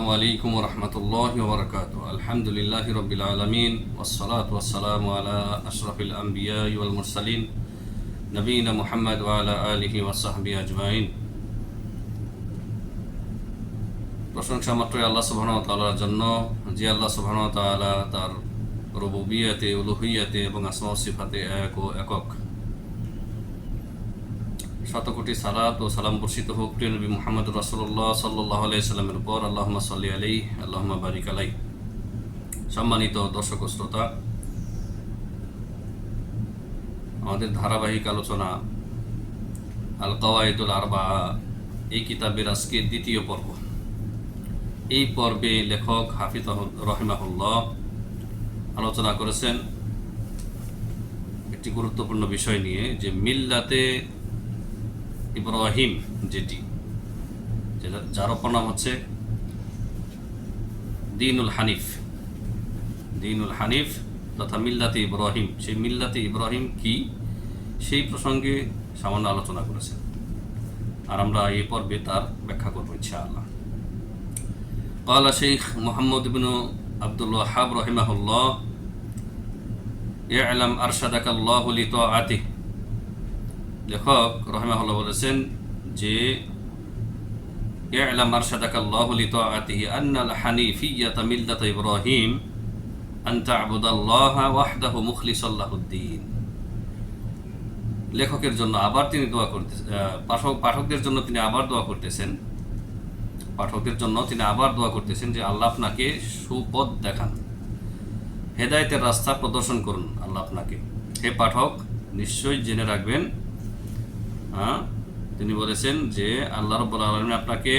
আসসালামু আলাইকুম ওয়া রাহমাতুল্লাহি ওয়া বারাকাতুহু। আলহামদুলিল্লাহি রাব্বিল আলামিন ওয়াস সালাতু ওয়াস সালামু আলা আশরাফিল আমবিয়া ওয়াল মুরসালিন নবিয়িনা মুহাম্মদ ওয়া আলা আলিহি ওয়া সাহবিহি আজমাইন। প্রশংসা মাত্রই আল্লাহ সুবহানাহু ওয়া তাআলার জন্য, যে আল্লাহ সুবহানাহু ওয়া তাআলা তার রুবুবিয়্যাতে, উলুহিয়্যাতে এবং আসমা ও সিফাতে এক ও একক। শতকোটি সালাত ও সালাম বর্ষিত হোক প্রিয় নবী মুহাম্মদ রাসূলুল্লাহ সাল্লাল্লাহু আলাইহি সাল্লামের উপর। আল্লাহুম্মা সাল্লি আলাইহি, আল্লাহুম্মা বারিক আলাইহি। সম্মানিত দর্শক ও শ্রোতা, আমাদের ধারাবাহিক আলোচনা আল কাওয়াইদুল আরবাআ এই কিতাবের আজকের দ্বিতীয় পর্ব। এই পর্বে লেখক হাফিজ রহিমাহুল্লাহ আলোচনা করেছেন একটি গুরুত্বপূর্ণ বিষয় নিয়ে, যে মিল্লাতে ইব্রাহিম, যার অপর নাম হচ্ছে দীনুল হানিফ। দীনুল হানিফ তথা মিল্লাতে ইব্রাহিম, সেই মিল্লাতে ইব্রাহিম কি, সেই প্রসঙ্গে সামান্য আলোচনা করেছেন, আর আমরা এই পর্বে তার ব্যাখ্যা করব ইনশাআল্লাহ। ক্বালা শাইখ মুহাম্মদ ইবনে আব্দুল ওয়াহ্হাব রাহিমাহুল্লাহ, ই'লাম আরশাদাকাল্লাহু লিতাআতিহি। লেখক রহিমাহুল্লাহ বলেছেন যে ই'লাম আরশাদাকাল্লাহু লিতাআতিহি আন্নাল হানিফিয়্যাতা মিল্লাতা ইব্রাহিম আন তা'বুদাল্লাহা ওয়াহদাহু মুখলিসাল লাহুদ-দ্বীন। লেখকের জন্য আবার তিনি দোয়া করতেছেন, পাঠকদের জন্য তিনি আবার দোয়া করতেছেন, যে আল্লাহ আপনাকে সুপথ দেখান, হেদায়েতের রাস্তা প্রদর্শন করুন আল্লাহ আপনাকে। হে পাঠক, নিশ্চয়ই জেনে রাখবেন, তিনি বলেছেন যে আল্লাহ রাব্বুল আলামিন আপনাকে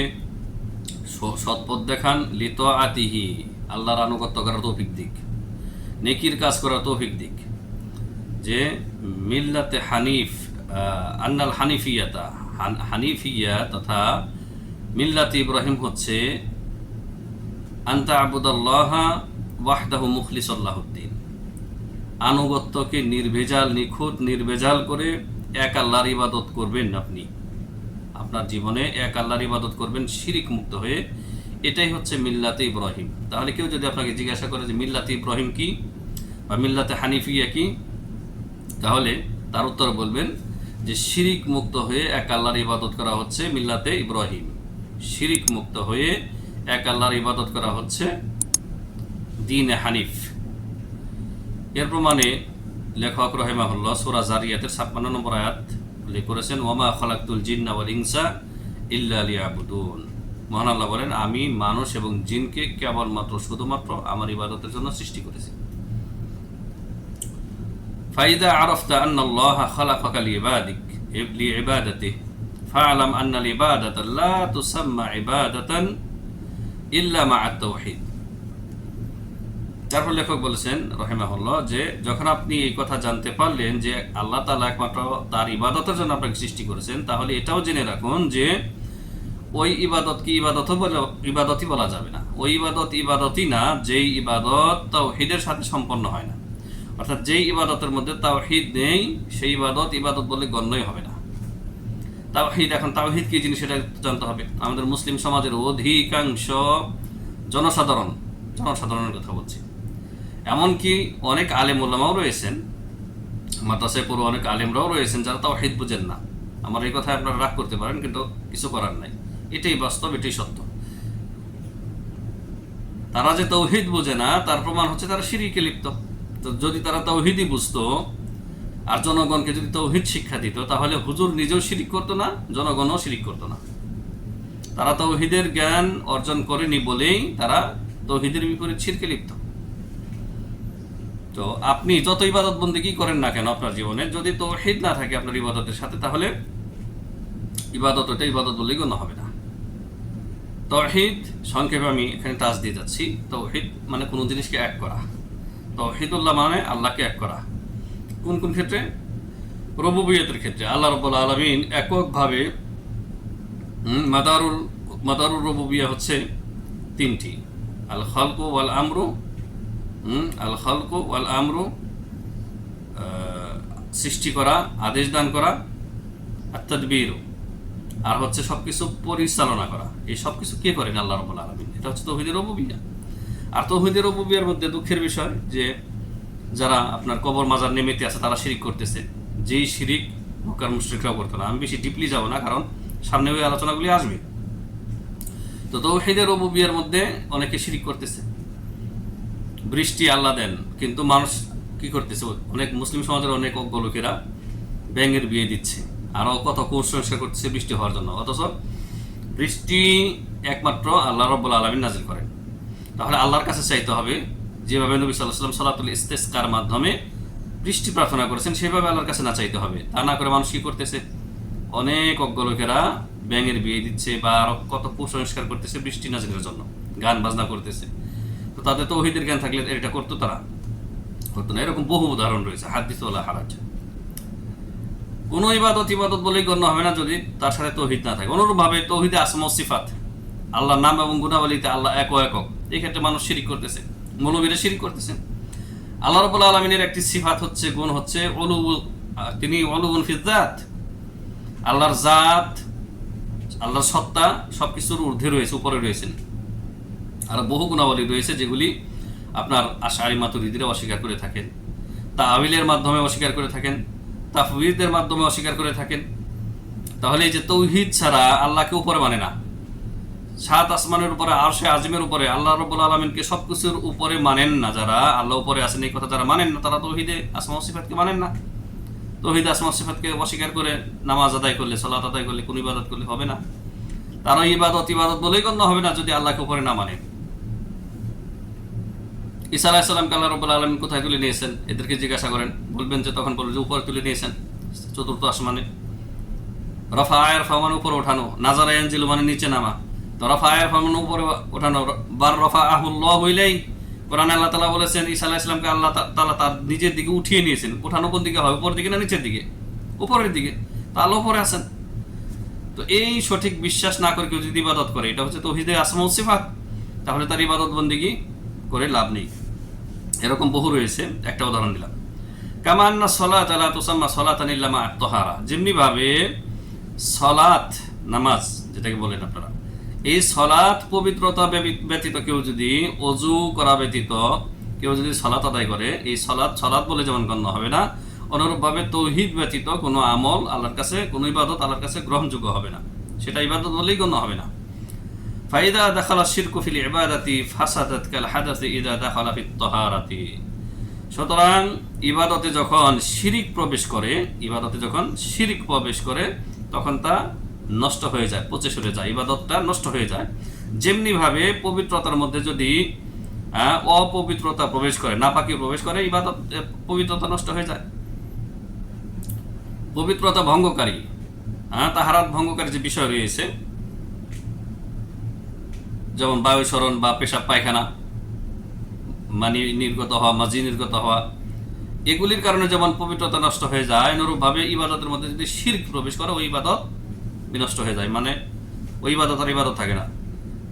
সৎপথ দেখান, লিতাআতিহি, আল্লাহর আনুগত্য করার তৌফিক দিক, নেকির কাজ করার তৌফিক দিক। যে মিল্লাতে হানিফ, আন্নাল হানিফিয়াতা, হানিফিয়া তথা মিল্লাতে ইব্রাহিম হচ্ছে আন তা'বুদাল্লাহা ওয়াহদাহু মুখলিসাল লাহুদ-দ্বীন, আনুগত্যকে নির্ভেজাল, নিখুঁত নির্ভেজাল করে এক আল্লাহর ইবাদত করবেন। আপনি আপনার জীবনে এক আল্লাহর ইবাদত করবেন শিরিক মুক্ত হয়ে, এটাই হচ্ছে মিল্লাতে ইব্রাহিম। তাহলে কেউ যদি আপনাকে জিজ্ঞাসা করে যে মিল্লাতে ইব্রাহিম কি বা মিল্লাতে হানিফিয়া কি, তাহলে তার উত্তর বলবেন যে শিরিক মুক্ত হয়ে এক আল্লাহর ইবাদত করা হচ্ছে মিল্লাতে ইব্রাহিম। শিরিক মুক্ত হয়ে এক আল্লাহর ইবাদত করা হচ্ছে দ্বীনে হানিফ। এর প্রমাণে লেখক রহিমাহুল্লাহ সূরা যারিয়াতের 56 নম্বর আয়াত উল্লেখ করেছেন, ওয়ামা খালাকতুল জিন্না ওয়াল ইনসা ইল্লা লিয়াবুদুন। মহান আল্লাহ বলেন, আমি মানুষ এবং জিনকে কেবলমাত্র শুধুমাত্র আমার ইবাদতের জন্য সৃষ্টি করেছি। ফাইদা আরাফতা আন্নাল্লাহা খালাকাকা লিইবাদাতিহি ফা'লাম আন্নাল ইবাদাতা লা তুসাম্মা ইবাদাতান ইল্লা মা'আত তাওহীদ। তারপর লেখক বলেছেন রহিমাহুল্লাহ যে যখন আপনি এই কথা জানতে পারলেন যে আল্লাহ তাআলা একমাত্র তার ইবাদতের জন্য আপনাকে সৃষ্টি করেছেন, তাহলে এটাও জেনে রাখুন যে ওই ইবাদতকে ইবাদতই বলা যাবে না। ওই ইবাদতই না যেই ইবাদত তাওহীদের সাথে সম্পন্ন হয় না। অর্থাৎ যেই ইবাদতের মধ্যে তাওহীদ নেই, সেই ইবাদত বলে গণ্যই হবে না। তাওহীদ, এখন তাওহীদ কি জিনিস সেটা জানতে হবে। আমাদের মুসলিম সমাজের অধিকাংশ জনসাধারণের কথা বলছি, এমনকি অনেক আলেম ওলামাও রয়েছেন, মাদ্রাসায় পড়ো অনেক আলেমরাও রয়েছেন যারা তাওহীদ বুঝেন না। আমার এই কথায় আপনারা রাগ করতে পারেন, কিন্তু কিছু করার নাই, এটাই বাস্তব, এটাই সত্য। তারা যে তাওহীদ বুঝে না তার প্রমাণ হচ্ছে তারা শিরকে লিপ্ত। তো যদি তারা তাওহীদই বুঝতো আর জনগণকে যদি তাওহীদ শিক্ষা দিত, তাহলে হুজুর নিজেও শিরিক করতো না, জনগণও শিরিক করতো না। তারা তাওহীদের জ্ঞান অর্জন করেনি বলেই তারা তাওহীদের বিপরীত শিরকে লিপ্ত। তো আপনি যত ইবাদত বন্দেগী করেন না কেন আপনার জীবনে, যদি তাওহীদ না থাকে আপনার ইবাদতের সাথে, তাহলে ইবাদত ওটা ইবাদত বলেই গণ্য হবে না। তাওহীদ সংক্ষেপে আমি এখানে টাচ দিয়ে যাচ্ছি। তাওহীদ মানে কোনো জিনিসকে এক করা। তাওহীদুল্লাহ মানে আল্লাহকে এক করা। কোন কোন ক্ষেত্রে? রুবুবিয়তের ক্ষেত্রে আল্লাহ রাব্বুল আলামিন এককভাবে, মাদারুর রুবুবিয়্যাহ হচ্ছে তিনটি: আল খালকু ওয়াল আমরু, সৃষ্টি করা, আদেশ দান করা, আর তাদবীর, আর হচ্ছে সবকিছু পরিচালনা করা। এই সবকিছু কে করেন? আল্লাহ রাব্বুল আলামিন। এটা হচ্ছে তাওহীদের রুবুবিয়্যাহ। আর তাওহীদের রুবুবিয়্যাহর মধ্যে দুঃখের বিষয় যে যারা আপনার কবর মাজার নেমেতে আছে তারা শিরিক করতেছে, যেই শিরিক মক্কার মুশরিকরাও করতো না। আমি বেশি ডিপলি যাব না, কারণ সামনে ওই আলোচনাগুলি আসবে। তো তাওহীদের রুবুবিয়্যাহর মধ্যে অনেকে শিরিক করতেছে। বৃষ্টি আল্লাহ দেন, কিন্তু মানুষ কি করতেছে? অনেক মুসলিম সমাজের অনেক অজ্ঞ লোকেরা ব্যাঙের বিয়ে দিচ্ছে, আরও কত কুসংস্কার করতেছে বৃষ্টি হওয়ার জন্য, অথচ বৃষ্টি একমাত্র আল্লাহ রাব্বুল আলামিন নাজিল করেন। তাহলে আল্লাহর কাছে চাইতে হবে, যেভাবে নবী সাল্লাল্লাহু আলাইহি ওয়াসাল্লাম সালাতুল ইস্তিসকার মাধ্যমে বৃষ্টি প্রার্থনা করেছেন সেভাবে আল্লাহর কাছে না চাইতে হবে। তা না করে মানুষ কি করতেছে? অনেক অজ্ঞ লোকেরা ব্যাঙের বিয়ে দিচ্ছে বা আরো কত কুসংস্কার করতেছে বৃষ্টি নাজিলের জন্য, গান বাজনা করতেছে। তো তাদের তাওহীদের জ্ঞান থাকলে এটা করতো, তারা করতো না। এরকম বহু উদাহরণ রয়েছে, হাদিস ওয়ালা হারাজ। কোনো ইবাদত বলেই গণ্য হবে না যদি তার সাথে তাওহীদ না থাকে। অনুরূপভাবে তাওহীদে আসমা ও সিফাত, আল্লাহর নাম এবং গুণাবলীতে আল্লাহ একক, এই ক্ষেত্রে মানুষ শিরিক করতেছে, মৌলবীরা শিরিক করতেছে। আল্লাহ রাব্বুল আলামিনের একটি সিফাত হচ্ছে, গুণ হচ্ছে উলু, তিনি উলুউন ফিজ যাত। আল্লাহর জাত, আল্লাহর সত্তা সবকিছুর ঊর্ধ্বে রয়েছে, উপরে রয়েছেন। আর বহু গুণাবলী রয়েছে যেগুলি আপনার আশআরী মাতুরিদীরা অস্বীকার করে থাকেন, তাআউইলের মাধ্যমে অস্বীকার করে থাকেন, তাফওয়ীদের মাধ্যমে অস্বীকার করে থাকেন। তাহলে এই যে তাওহীদ ছাড়া আল্লাহকে উপরে মানে না, সাত আসমানের উপরে, আরশে আজিমের উপরে, আল্লাহ রাব্বুল আলামিনকে সবকিছুর উপরে মানেন না যারা, আল্লাহ উপরে আছেন এই কথা যারা মানেন না, তারা তাওহীদে আসমা ও সিফাতকে মানেন না। তাওহীদে আসমা ও সিফাতকে অস্বীকার করে নামাজ আদায় করলে, সালাত আদায় করলে, কোন ইবাদত করলে হবে না। তারা ইবাদত বলেই গণ্য হবে না যদি আল্লাহকে উপরে না মানে। ঈসা আলাইহিস সালামকে আল্লাহ রাব্বুল আলামিন কোথায় তুলে নিয়েছেন? এদেরকে জিজ্ঞাসা করেন, বলবেন যে তখন বলবে যে উপরে তুলে নিয়েছেন, চতুর্থ আসমানে। রফা আয়ের ফামান উপরে ওঠানো, নাজারা ইয়ানজিলু মানে নিচে নামা। তো রফা আয়ের ফামান উপরে ওঠানো, বার রফা আহুল্লাহ হইলেই কোরআনে আল্লাহ তাআলা বলেছেন ঈসা আলাইহিস সালামকে আল্লাহ তাআলা তার নিজের দিকে উঠিয়ে নিয়েছেন। ওঠানো কোন দিকে হয়? উপরের দিকে না নিচের দিকে? উপরের দিকে। তা আল্লাহ উপরে আছেন। তো এই সঠিক বিশ্বাস না করে কেউ যদি ইবাদত করে, এটা হচ্ছে তাওহীদে আসমা ও সিফাত, তাহলে তার ইবাদত বন্দেগী করে লাভ নেই। এরকম বহু রয়েছে, একটা উদাহরণ দিলাম। কামা আন্না সলাত লা তুসাম্মা সলাতান ইল্লা মা আত-তাহারা, যেমনি ভাবে সলাত, নামাজ যেটাকে বলেন আপনারা, এই সলাত পবিত্রতা ব্যতীত কেউ যদি ওযু করা ব্যতীত কেউ যদি সলাত আদায় করে, এই সলাত বলে যেমন গণ্য হবে না, অনুরূপভাবে তাওহীদ ব্যতীত কোনো আমল আল্লাহর কাছে, কোনো ইবাদত আল্লাহর কাছে গ্রহণযোগ্য হবে না, সেটা ইবাদত বলেই গণ্য হবে না। ফাইদা দাখালা শিরকু ফিল ইবাদাতি ফাসাদাত কাল হাদাসি ইদা দাখালা ফিত তাহারাতি। সুতরাং ইবাদতে যখন শিরিক প্রবেশ করে, তখন তা নষ্ট হয়ে যায়, পচে সরে যায়, ইবাদতটা নষ্ট হয়ে যায়। যেমনি ভাবে পবিত্রতার মধ্যে যদি অপবিত্রতা প্রবেশ করে, নাপাকি প্রবেশ করে, ইবাদত পবিত্রতা নষ্ট হয়ে যায়। পবিত্রতা ভঙ্গকারী, তাহারাত ভঙ্গকারী যে বিষয় রয়েছে, যেমন বায়ু সরণ বা পেশাব পায়খানা, মানি নির্গত হওয়া, মাজি নির্গত হওয়া, এগুলির কারণে যেমন পবিত্রতা নষ্ট হয়ে যায়, অনুরূপভাবে ইবাদতের মধ্যে যদি শিরক প্রবেশ করে, ওই ইবাদত বিনষ্ট হয়ে যায়, মানে ওই ইবাদত আর ইবাদত থাকে না।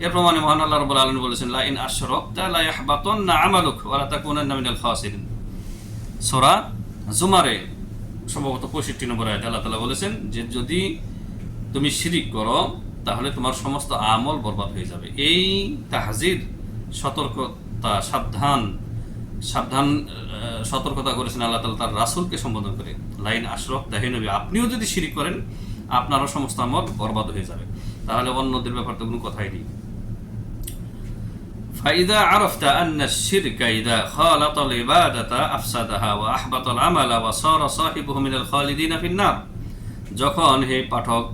এর প্রমাণে মহান আল্লাহ রাব্বুল আলামিন বলেছেন, লা ইন আশরাকতা লা ইয়াহবাতান্না আমালুক ওয়া লা তাকুনান্না মিনাল খাসিরিন। সূরা জুমারে সম্ভবত 65 নম্বর আয়াতে আল্লাহ তাআলা বলেছেন যে যদি তুমি শিরিক করো তাহলে তোমার সমস্ত আমল বরবাদ হয়ে যাবে। এই তাহজির, সতর্কতা, সাবধান সতর্কতা করেছেন আল্লাহ তাআলা তার রাসূলকে সম্বোধন করে। লাইন আশরাকতা, হে নবী, আপনিও যদি শিরিক করেন আপনারও সমস্ত আমল বরবাদ হয়ে যাবে। তাহলে অন্যদের ব্যাপারে তো কোনো কথাই নেই। ফাইদা আরাফতা আন্না আশ-শিরকা ইযা খালাতা আল-ইবাদাতা আফসাদাহা ওয়া আহবাতা আল-আমালা ওয়া সারা সাহিবুহু মিনাল খালিদিনা ফিন-নার। যখন হে পাঠক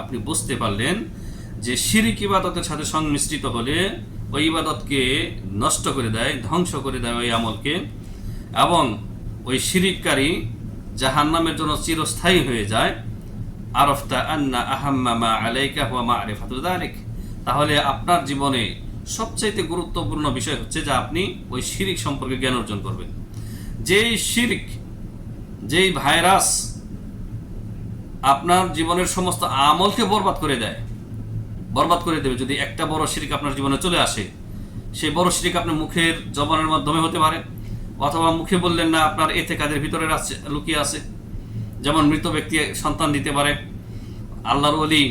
আপনি বুঝতে পারলেন যে শিরক ইবাদতের সাথে সংমিশ্রিত হলে ওই ইবাদতকে নষ্ট করে দেয়, ধ্বংস করে দেয় ওই আমলকে, এবং ওই শিরককারী জাহান্নামের জন্য চিরস্থায়ী হয়ে যায়। আরাফতা আন্না আহাম্মা মা আলাইকা হুয়া মা'রিফাতু যালিক, তাহলে আপনার জীবনে সবচাইতে গুরুত্বপূর্ণ বিষয় হচ্ছে যে আপনি ওই শিরক সম্পর্কে জ্ঞান অর্জন করবেন। যেই শিরক, যেই ভাইরাস আপনার জীবনের সমস্ত আমলকে বরবাদ করে দেবে। যদি একটা বড় শিরক আপনার জীবনে চলে আসে, সেই বড় শিরক আপনার মুখের জবানের মাধ্যমে হতে পারে, অথবা মুখে বললেন না, আপনার ইতিকাদের ভিতরে লুকিয়ে আছে। যেমন মৃত ব্যক্তি সন্তান দিতে পারে, আল্লাহর ওলি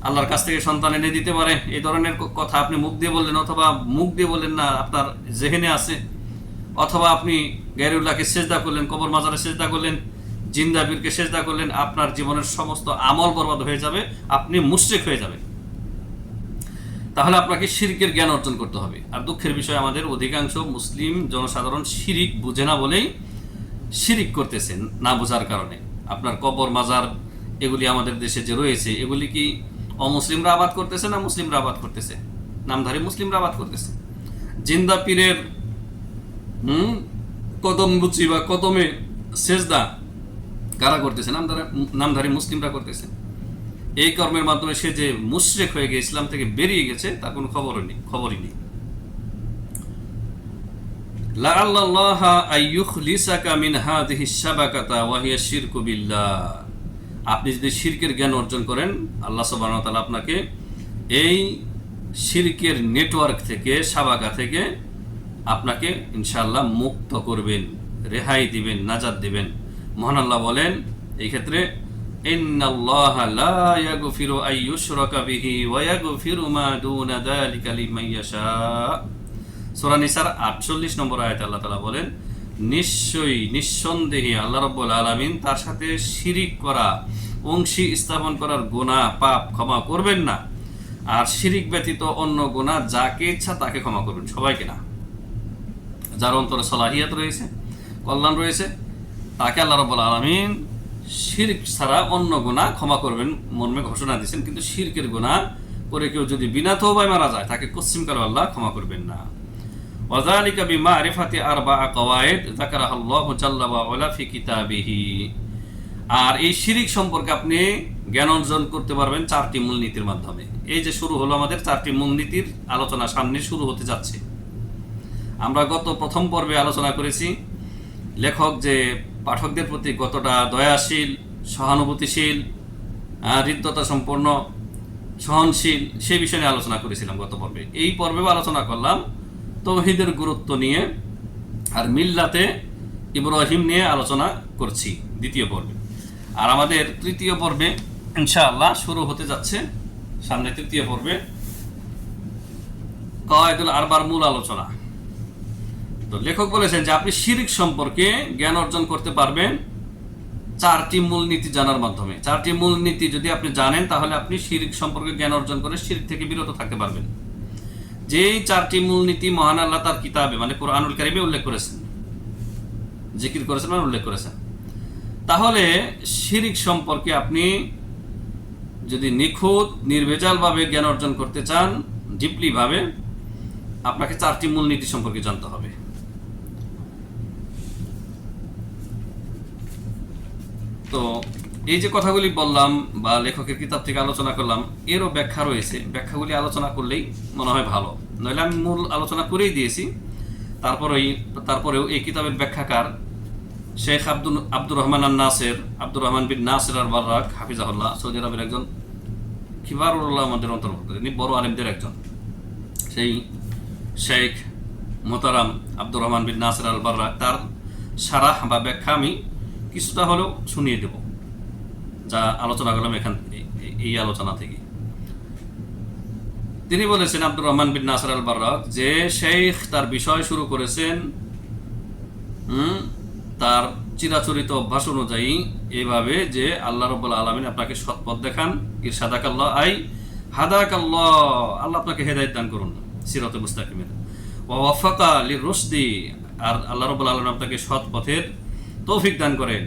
আল্লাহর কাছ থেকে সন্তান এনে দিতে পারে, এই ধরনের কথা আপনি মুখ দিয়ে বললেন, অথবা মুখ দিয়ে বললেন না, আপনার জেহেনে আছে, অথবা আপনি গায়রুল্লাহকে সেজদা করলেন, কবর মাজারে সেজদা করলেন, জিন্দা বীরকে সেজদা করলেন, আপনার জীবনের সমস্ত আমল বরবাদ হয়ে যাবে, আপনি মুশরিক হয়ে যাবেন। তাহলে আপনাকে শিরকের জ্ঞান অর্জন করতে হবে। আর দুঃখের বিষয়, আমাদের অধিকাংশ মুসলিম জনসাধারণ শিরিক বুঝে না বলেই শিরিক করতেছেন, না বোঝার কারণে। আপনার কবর মাজার এগুলি আমাদের দেশে যে রয়েছে, এগুলি কি অমুসলিমরা আবাদ করতেছে না মুসলিমরা আবাদ করতেছে? নামধারী মুসলিমরা আবাদ করতেছে। জিন্দা পীরের কদম বুচি বা কদমে সেজদা কারা করতেছে? নামধারী মুসলিমরা করতেছে। এই কর্মের মাধ্যমে সে যে মুশরিক হয়ে গিয়ে ইসলাম থেকে বেরিয়ে গেছে, তার কোনো খবরই নেই। লাআল্লাল্লাহা আইয়ুখলিসাকা মিন হাযিহি শাবাকাতা ওয়া হিয়া শিরকু বিল্লাহ। আপনি যদি শিরকের জ্ঞান অর্জন করেন, আল্লাহ সুবহানাহু ওয়া তাআলা আপনাকে এই শিরকের নেটওয়ার্ক থেকে, শাবাকা থেকে আপনাকে ইনশাআল্লাহ মুক্ত করবেন, রেহাই দিবেন, নাজাত দিবেন। মহান আল্লাহ বলেন এই ক্ষেত্রে, ইন্নাল্লাহা লা ইয়াগফিরু আইয়ুশরাকা বিহি ওয়া ইয়াগফিরু মা দুনা যালিকা লিমান ইয়াশা। সূরা নিসার 48 নম্বর আয়াতে আল্লাহ তাআলা বলেন, নিঃসন্দেহে আল্লাহ রাব্বুল আলামিন তার সাথে শিরিক করা, অংশী স্থাপন করার গুনাহ পাপ ক্ষমা করবেন না। আর শিরিক ব্যতীত অন্য গুনাহ যাকে ইচ্ছা তাকে ক্ষমা করবেন, সবাইকে না। যার অন্তরে সালাহিয়াত রয়েছে, কল্যাণ রয়েছে, তাকে আল্লাহ রাব্বুল আলামিন শিরক ছাড়া অন্য গুনাহ ক্ষমা করবেন মর্মে ঘোষণা দিয়েছেন। কিন্তু শিরকের গুনাহ করে কেউ যদি বিনা তওবায় মারা যায়, তাকে কসম আল্লাহ ক্ষমা করবেন না। ওয়াযালিকা বিমারিফাতি আরবা'a কওয়ায়েদ যাকারাহাল্লাহু জাল্লা ওয়া আলা ফি কিতাবিহি। আর এই শিরিক সম্পর্কে আপনি জ্ঞান অর্জন করতে পারবেন 4টি মূলনীতির মাধ্যমে। এই যে শুরু হলো আমাদের 4টি মূলনীতির আলোচনা, সামনে শুরু হতে যাচ্ছে। আমরা গত প্রথম পর্বে আলোচনা করেছি লেখক যে পাঠকদের প্রতি কতটা দয়াশীল, সহানুভূতিশীল, হৃদ্যতা সম্পন্ন, সহনশীল, সেই বিষয় নিয়ে আলোচনা করেছিলাম গত পর্বে। এই পর্বেও আলোচনা করলাম তাওহীদের গুরুত্ব নিয়ে, আর মিল্লাতে ইব্রাহিম নিয়ে আলোচনা করছি দ্বিতীয় পর্বে। আর আমাদের তৃতীয় পর্বে ইনশাআল্লাহ শুরু হতে যাচ্ছে সামনে। তৃতীয় পর্বে কাওয়াইদুল আরবার মূল আলোচনা। তো লেখক বলেছেন যে আপনি শিরক সম্পর্কে জ্ঞান অর্জন করতে পারবেন 4টি মূলনীতি জানার মাধ্যমে। 4টি মূলনীতি যদি আপনি জানেন, তাহলে আপনি শিরক সম্পর্কে জ্ঞান অর্জন করে শিরক থেকে বিরত থাকতে পারবেন। যেই 4টি মূলনীতি মহান আল্লাহ তার কিতাবে, মানে কুরআনুল কারীমে উল্লেখ করেছেন, জিকির করেছেন, মানে উল্লেখ করেছেন। তাহলে শিরক সম্পর্কে আপনি যদি নিখুঁত নির্ভেজাল ভাবে জ্ঞান অর্জন করতে চান, ডিপলি ভাবে, আপনাকে 4টি মূলনীতি সম্পর্কে জানতে হবে। তো এই যে কথাগুলি বললাম বা লেখকের কিতাব থেকে আলোচনা করলাম, এরও ব্যাখ্যা রয়েছে। ব্যাখ্যাগুলি আলোচনা করলেই মনে হয় ভালো, নইলে আমি মূল আলোচনা করেই দিয়েছি। তারপরেও এই কিতাবের ব্যাখ্যাকার শেখ আব্দুর রহমান বিন নাসির আল বাররাক হাফিজাহুল্লাহ, সৌদি আরবের একজন কিবারুল উলামাদের অন্তর্ভুক্ত, তিনি বড় আলেমদের একজন। সেই শেখ মোহতারাম আব্দুর রহমান বিন নাসির আল বাররাক, তার সারাহ বা ব্যাখ্যা আমি কিছুটা হলেও শুনিয়ে দেব, যা আলোচনা করলাম এই আলোচনা থেকে। তিনি বলেছেন, আব্দুর রহমান বিন নাসির আল বাররাক, যে শেখ তার বিষয় শুরু করেছেন তার চিরাচরিত অভ্যাস অনুযায়ী এভাবে, যে আল্লাহ রাব্বুল আলামিন আপনাকে সৎ পথ দেখান, ইরশাদাকাল্লাহ আই হাদাকাল্লাহ, আল্লাহ আপনাকে হেদায়েত দান করুন সিরাতে মুস্তাকিমের, ওয়া ওয়াফাকা লিরুশদি, আর আল্লাহ রাব্বুল আলামিন আপনাকে সৎ পথের তৌফিক দান করেন।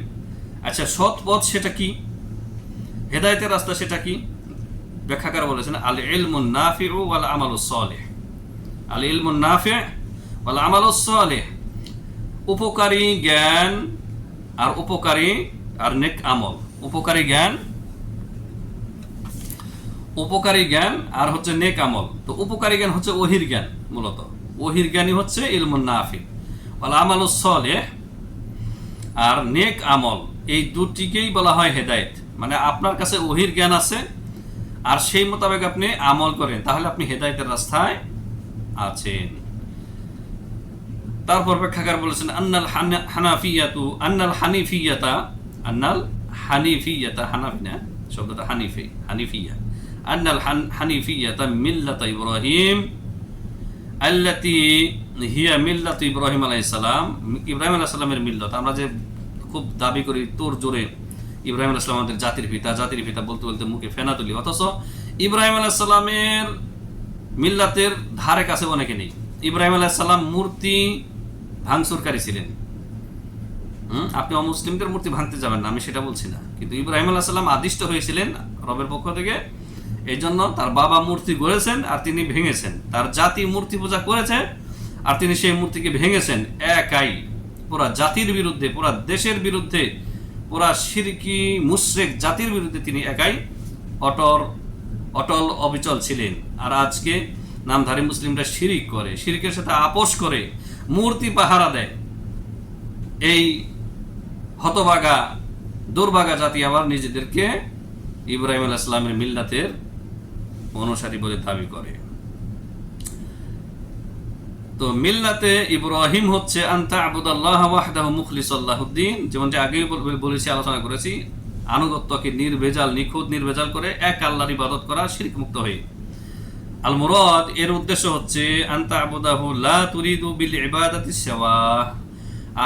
আচ্ছা, সৎ পথ সেটা কি? হেদায়েতের রাস্তা সেটা কি? ব্যাখ্যাকার বলেছেন, আল ইলমুন নাফিউ ওয়াল আমালুস সালিহ। আল ইলমুন নাফি ওয়াল আমালুস সালিহ, উপকারী জ্ঞান আর নেক আমল। উপকারী জ্ঞান আর হচ্ছে নেক আমল। তো উপকারী জ্ঞান হচ্ছে ওহির জ্ঞান, মূলত ওহির জ্ঞানই হচ্ছে ইলমুন নাফি ওয়াল আমালুস সালিহ। আর নেক আমল, এই দুটিকেই বলা হয় হেদায়েত। মানে আপনার কাছে ওহির জ্ঞান আছে আর সেই মোতাবেক আপনি আমল করেন, তাহলে আপনি হেদায়েতের রাস্তায় আছেন। তারপর ব্যাখ্যাকার বলেছেন, আন্নাল হানিফিয়া, হানাফি না, শব্দটা হানিফিয়া, আন্নাল হানিফিয়াতা মিল্লাতা ইব্রাহিম আল্লাতী হিয়া মিল্লাতু ইব্রাহিম আলাইহিস সালাম, ইব্রাহিম আলাইহিস সালামের মিল্লাত। আমরা যে খুব দাবি করি তোর জোরে ইব্রাহিম আলাইহিস সালাম আমাদের জাতির পিতা বলতে বলতে মুখে ফেনা তুলি, অথচ ইব্রাহিম আলাইহিস সালামের মিল্লাতের ধারে কাছে অনেকে নেই। ইব্রাহিম আলাইহিস সালাম মূর্তি ভাঙচুরকারী ছিলেন। আপনি অমুসলিমদের মূর্তি ভাঙতে যাবেন না, আমি সেটা বলছি না, কিন্তু ইব্রাহিম আলাইহিস সালাম আদিষ্ট হয়েছিলেন রবের পক্ষ থেকে। এই জন্য তার বাবা মূর্তি গড়েছেন আর তিনি ভেঙেছেন, তার জাতি মূর্তি পূজা করেছে আর তিনি সেই মূর্তিকে ভেঙেছেন একাই, পুরা জাতির বিরুদ্ধে, পুরা দেশের বিরুদ্ধে, পুরা শিরকি মুশরিক জাতির বিরুদ্ধে তিনি একাই অটল অবিচল ছিলেন। আর আজকে নামধারী মুসলিমরা শিরিক করে, শিরিকের সাথে আপোষ করে মূর্তি পাহারা দেয়। এই হতভাগা দুর্ভাগা জাতি আবার নিজেদেরকে ইব্রাহিম আলাইহিস সালামের মিল্লাতের অনুসারী বলে দাবি করে। তো মিল্লাতে ইব্রাহিম হচ্ছে আনতা আবুদাল্লাহ ওয়াহদাহু মুখলিসাল লাহুদ্দিন, যেমনটি আগেই বলেছি, আলোচনা করেছি, আনুগত্যকে নির্ভেজাল, নিখুঁত নির্ভেজাল করে এক আল্লাহর ইবাদত করা, শিরক মুক্ত হয়ে। আল মুরাদ এর উদ্দেশ্য হচ্ছে আনতা আবুদাহু লা তুরিদু বিল ইবাদাতি সিওয়া,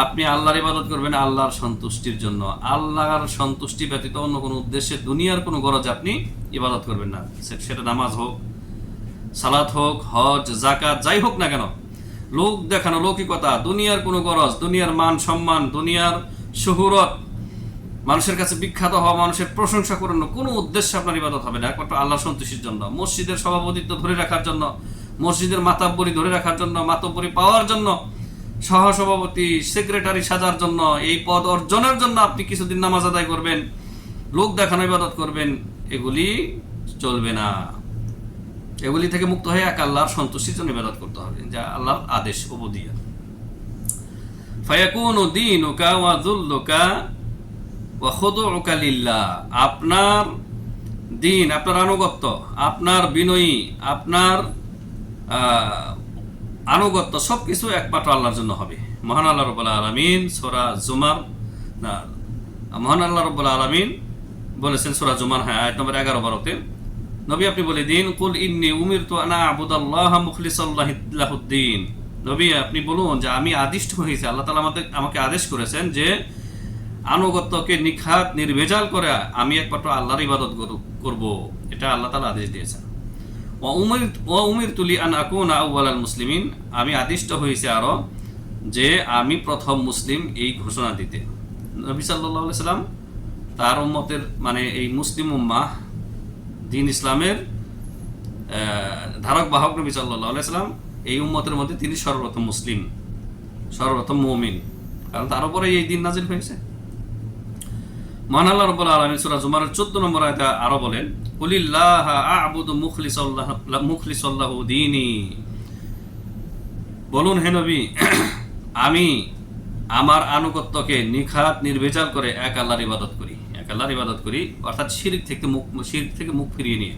আপনি আল্লাহর ইবাদত করবেন আল্লাহর সন্তুষ্টির জন্য, আল্লাহর সন্তুষ্টি ব্যতীত অন্য কোনো উদ্দেশ্যে দুনিয়ার কোনো গরজে আপনি ইবাদত করবেন না। সেটা নামাজ হোক, সালাত হোক, হজ, যাকাত, যাই হোক না কেন, লোক দেখানো, লৌকিকতা, দুনিয়ার কোনো গরজ, দুনিয়ার মান সম্মান, দুনিয়ার শহুরত, মানুষের কাছে বিখ্যাত হওয়া, মানুষের প্রশংসা করানো, কোনো উদ্দেশ্যে আপনার ইবাদত হবে না, একমাত্র আল্লাহর সন্তুষ্টির জন্য, মসজিদের সভাপতিত্ব ধরে রাখার জন্য, মসজিদের মাতাব্বরি ধরে রাখার জন্য, মাতব্বরি পাওয়ার জন্য, সহসভাপতি, সেক্রেটারি সাজার জন্য, এই পদ অর্জনের জন্য আপনি কিছুদিন নামাজ আদায় করবেন, লোক দেখানো ইবাদত করবেন, এগুলি চলবে না। এগুলি থেকে মুক্ত হয়ে এক আল্লাহর সন্তুষ্টির জন্য ইবাদত করতে হবে, যা আল্লাহর আদেশ উবুদিয়্যাহ। ফায়াকুনু দীনুকা ওয়া যুল্লুকা ওয়া খুদুউকা লিল্লাহ, আপনার দিন, আপনার আনুগত্য, আপনার বিনয়ী, আপনার আনুগত্য সবকিছু একমাত্র আল্লাহর জন্য হবে। মহান আল্লাহ রাব্বুল আলামিন সূরা জুমার মহান আল্লাহ রাব্বুল আলামিন বলেছেন সূরা জুমার আয়াত নম্বর 11-12-তে, নবী আপনি বলে দিন, কুল ইন্নী উমিরতু আন আ'বুদাল্লাহা মুখলিসাল লাহুদ্দিন, নবী আপনি বলুন যে আমি আদিষ্ট হয়েছি, আল্লাহ তাআলা আমাকে আদেশ করেছেন যে আনুগত্যকে নিখাত নির্ভেজাল করে আমি একমাত্র আল্লাহর ইবাদত করব, এটা আল্লাহ তাআলা আদেশ দিয়েছেন। ওয়া উমিরতু লি আন আকুনা আউওয়ালাল মুসলিমিন, আমি আদিষ্ট হয়েছি আরো যে আমি প্রথম মুসলিম এই ঘোষণা দিতে। নবী সাল্লাল্লাহু আলাইহি সাল্লাম তার উম্মতের, মানে এই মুসলিম উম্মাহ, দ্বীন ইসলামের ধারক বাহক নবী সাল্লাল্লাহু আলাইহি সাল্লাম, এই উম্মতের মধ্যে তিনি সর্বপ্রথম মুসলিম, সর্বপ্রথম মুমিন, কারণ তার উপরে এই দিন নাজিল হয়েছে। মহান আল্লাহ রাব্বুল আলামিন সূরা জুমারের 14 নম্বর আয়াতে আরো বলেন, কুলিল্লাহা আ'বুদু মুখলিসাল লাহু দীনি, বলুন হে নবী আমি আমার আনুগত্যকে নিখাত নির্ভেজাল করে এক আল্লাহর ইবাদত করি, এক আল্লাহর ইবাদত করি, অর্থাৎ শিরক থেকে মুখ ফিরিয়ে নিয়ে,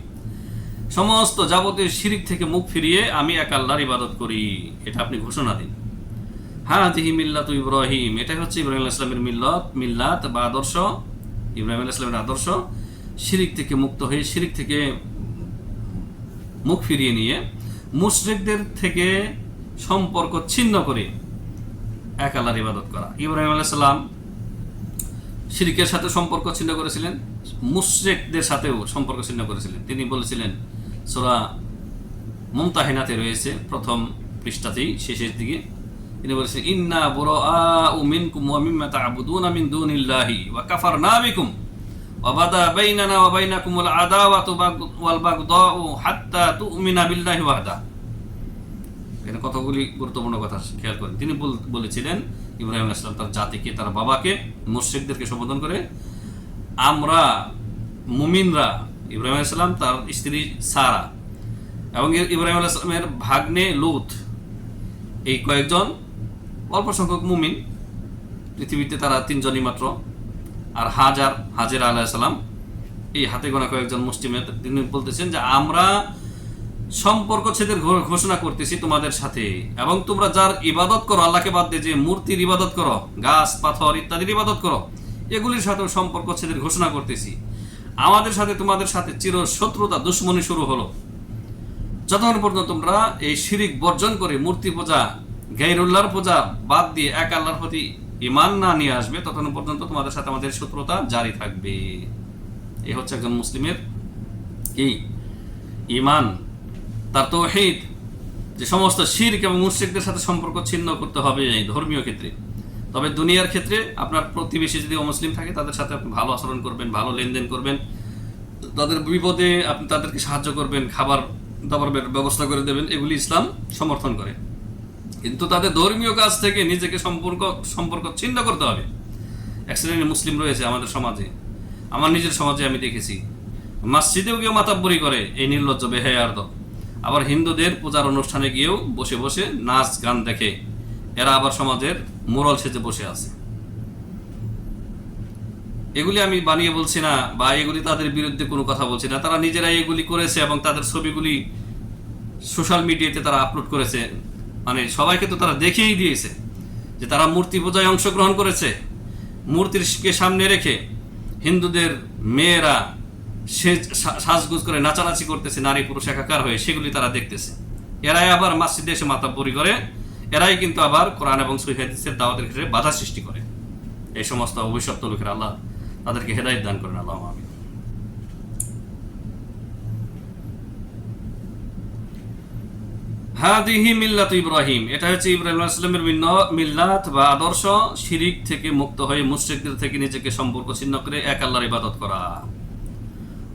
সমস্ত যাবতীয় শিরক থেকে মুখ ফিরিয়ে আমি এক আল্লাহর ইবাদত করি, এটা আপনি ঘোষণা দিন। হাযিহি মিল্লাতু ইব্রাহিম, এটাই হচ্ছে ইব্রাহিম আলাইহিস সালামের মিল্লাত বা আদর্শ, ইব্রাহিম আলাইহিস সালামের আদর্শ, শিরক থেকে মুক্ত হয়ে, শিরক থেকে মুখ ফিরিয়ে নিয়ে, মুশরিকদের থেকে সম্পর্ক ছিন্ন করে এক আল্লাহর ইবাদত করা। ইব্রাহিম আলাইহিস সালাম শিরকের সাথে সম্পর্ক ছিন্ন করেছিলেন, মুশরিকদের সাথেও সম্পর্ক ছিন্ন করেছিলেন। তিনি বলেছিলেন, সূরা মুমতাহিনাতে রয়েছে প্রথম পৃষ্ঠাতেই শেষের দিকে, তিনি বলেছেন, ইন্না বুরাআউ মিনকুম ওয়া মিম্মা তা'বুদুনা মিন দুনিল্লাহি ওয়া কাফারনা বিকুম ওয়া বাদা বাইনানা ওয়া বাইনাকুমুল আদাওয়াতু ওয়াল বাগদাউ হাত্তা তু'মিনা বিল্লাহি ওয়াহদা। এখানে কতগুলি গুরুত্বপূর্ণ কথা খেয়াল করেন। তিনি বলেছিলেন, ইব্রাহিম আলাইহিস সালাম তার জাতিকে, তার বাবাকে, মুশরিকদেরকে সম্বোধন করে, আমরা মুমিনরা, ইব্রাহিম আলাইহিস সালাম, তার স্ত্রী সারা এবং ইব্রাহিম আলাইহিস সালামের ভাগ্নে লূত, এই কয়েকজন অল্প সংখ্যক মুমিন, পৃথিবীতে তারা 3 জনই মাত্র, আর হাজেরা আলাইহিস সালাম, এই হাতে গোনা কয়েকজন মুসলিমের। তিনি বলতেছেন যে আমরা সম্পর্ক ছেদের ঘোষণা করতেছি তোমাদের সাথে, এবং তোমরা যার ইবাদত করো, আল্লাহকে বাদ দিয়ে যে মূর্তির ইবাদত করো, গাছ পাথর ইত্যাদির ইবাদত করো, এগুলির সাথেও সম্পর্ক ছেদের ঘোষণা করতেছি। আমাদের সাথে তোমাদের সাথে চির শত্রুতা দুশ্মনী শুরু হলো, যতক্ষণ পর্যন্ত তোমরা এই শিরিক বর্জন করে মূর্তি পূজা, গায়রুল্লাহর পূজা বাদ দিয়ে এক আল্লাহর প্রতি ঈমান না নিয়ে আসবে, ততক্ষণ পর্যন্ত তোমাদের সাথে আমাদের শত্রুতা জারি থাকবে। এই হচ্ছে একজন মুসলিমের কি ঈমান, তার তাওহীদ, যে সমস্ত শিরক এবং মুশরিকদের সাথে সম্পর্ক ছিন্ন করতে হবে এই ধর্মীয় ক্ষেত্রে। তবে দুনিয়ার ক্ষেত্রে আপনার প্রতিবেশী যদি অমুসলিম থাকে তাদের সাথে আপনি ভালো আচরণ করবেন, ভালো লেনদেন করবেন, তাদের বিপদে আপনি তাদেরকে সাহায্য করবেন, খাবার দাবারের ব্যবস্থা করে দেবেন, এগুলি ইসলাম সমর্থন করে। কিন্তু তাদের ধর্মীয় কাজ থেকে নিজেকে সম্পর্ক ছিন্ন করতে হবে। এক শ্রেণীর মুসলিম রয়েছে আমাদের সমাজে, আমার নিজের সমাজে আমি দেখেছি, মসজিদেও গিয়ে মাতাব্বরি করে এই নির্লজ্জ বেহায়ার দল। আবার হিন্দুদের পূজার অনুষ্ঠানে গিয়েও বসে বসে নাচ গান দেখে, এরা আবার সমাজের মোরাল সেজে বসে আছে। এগুলি আমি বানিয়ে বলছি না, বা এগুলি তাদের বিরুদ্ধে কোনো কথা বলছি না, তারা নিজেরাই এগুলি করেছে এবং তাদের ছবিগুলি সোশ্যাল মিডিয়াতে তারা আপলোড করেছে। মানে সবাইকে তো তারা দেখিয়েই দিয়েছে যে তারা মূর্তি পূজায় অংশগ্রহণ করেছে। মূর্তিকে সামনে রেখে হিন্দুদের মেয়েরা সে সাজগুজ করে নাচানাচি করতেছে, নারী পুরুষ একাকার হয়ে, সেগুলি তারা দেখতেছে। এরাই আবার মসজিদে এসে মাতাব্বরি করে, এরাই কিন্তু আবার কোরআন এবং সহিহ হাদিসের দাওয়াতের ক্ষেত্রে বাধা সৃষ্টি করে। এই সমস্ত অভিশপ্ত লোকের আল্লাহ তাদেরকে হেদায়েত দান করেন, আল্লাহ আমিন। হাদিহি মিল্লাত ইব্রাহিম, এটা হচ্ছে ইব্রাহিম আলাইহিস সালামের মিল্লাত বা আদর্শ, শিরিক থেকে মুক্ত হয়ে মুশরিকদের থেকে নিজেকে সম্পর্ক ছিন্ন করে এক আল্লাহর ইবাদত করা।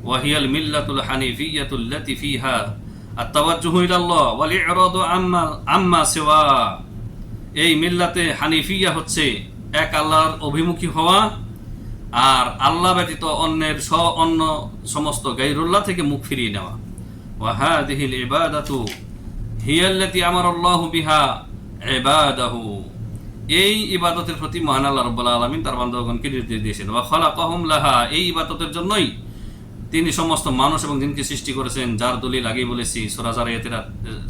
ওয়াহিয়াল মিল্লাতুল হানিফিয়াতুল লাতি ফিহা আত-তাওয়াজ্জুহু ইলাল্লাহ ওয়াল ইরাদু আম্মা সিওয়া। এই মিল্লাতে হানিফিয়া হচ্ছে এক আল্লাহর অভিমুখী হওয়া আর আল্লাহ ব্যতীত অন্য সমস্ত গায়রুল্লাহ থেকে মুখ ফিরিয়ে নেওয়া। ওয়া হাদিহিল ইবাদাতু হিয়াল্লাতি আমারাল্লাহু বিহা ইবাদাহু। এই ইবাদতের প্রতি মহান আল্লাহ রাব্বুল আলামিন তার বান্দাগণকে নির্দেশ দিয়েছেন। ওয়া খালাকাহুম লাহা, এই ইবাদতের জন্যই তিনি সমস্ত মানুষ এবং জিনকে সৃষ্টি করেছেন, যার দলিল আগেই বলেছি সূরা যারিয়াতের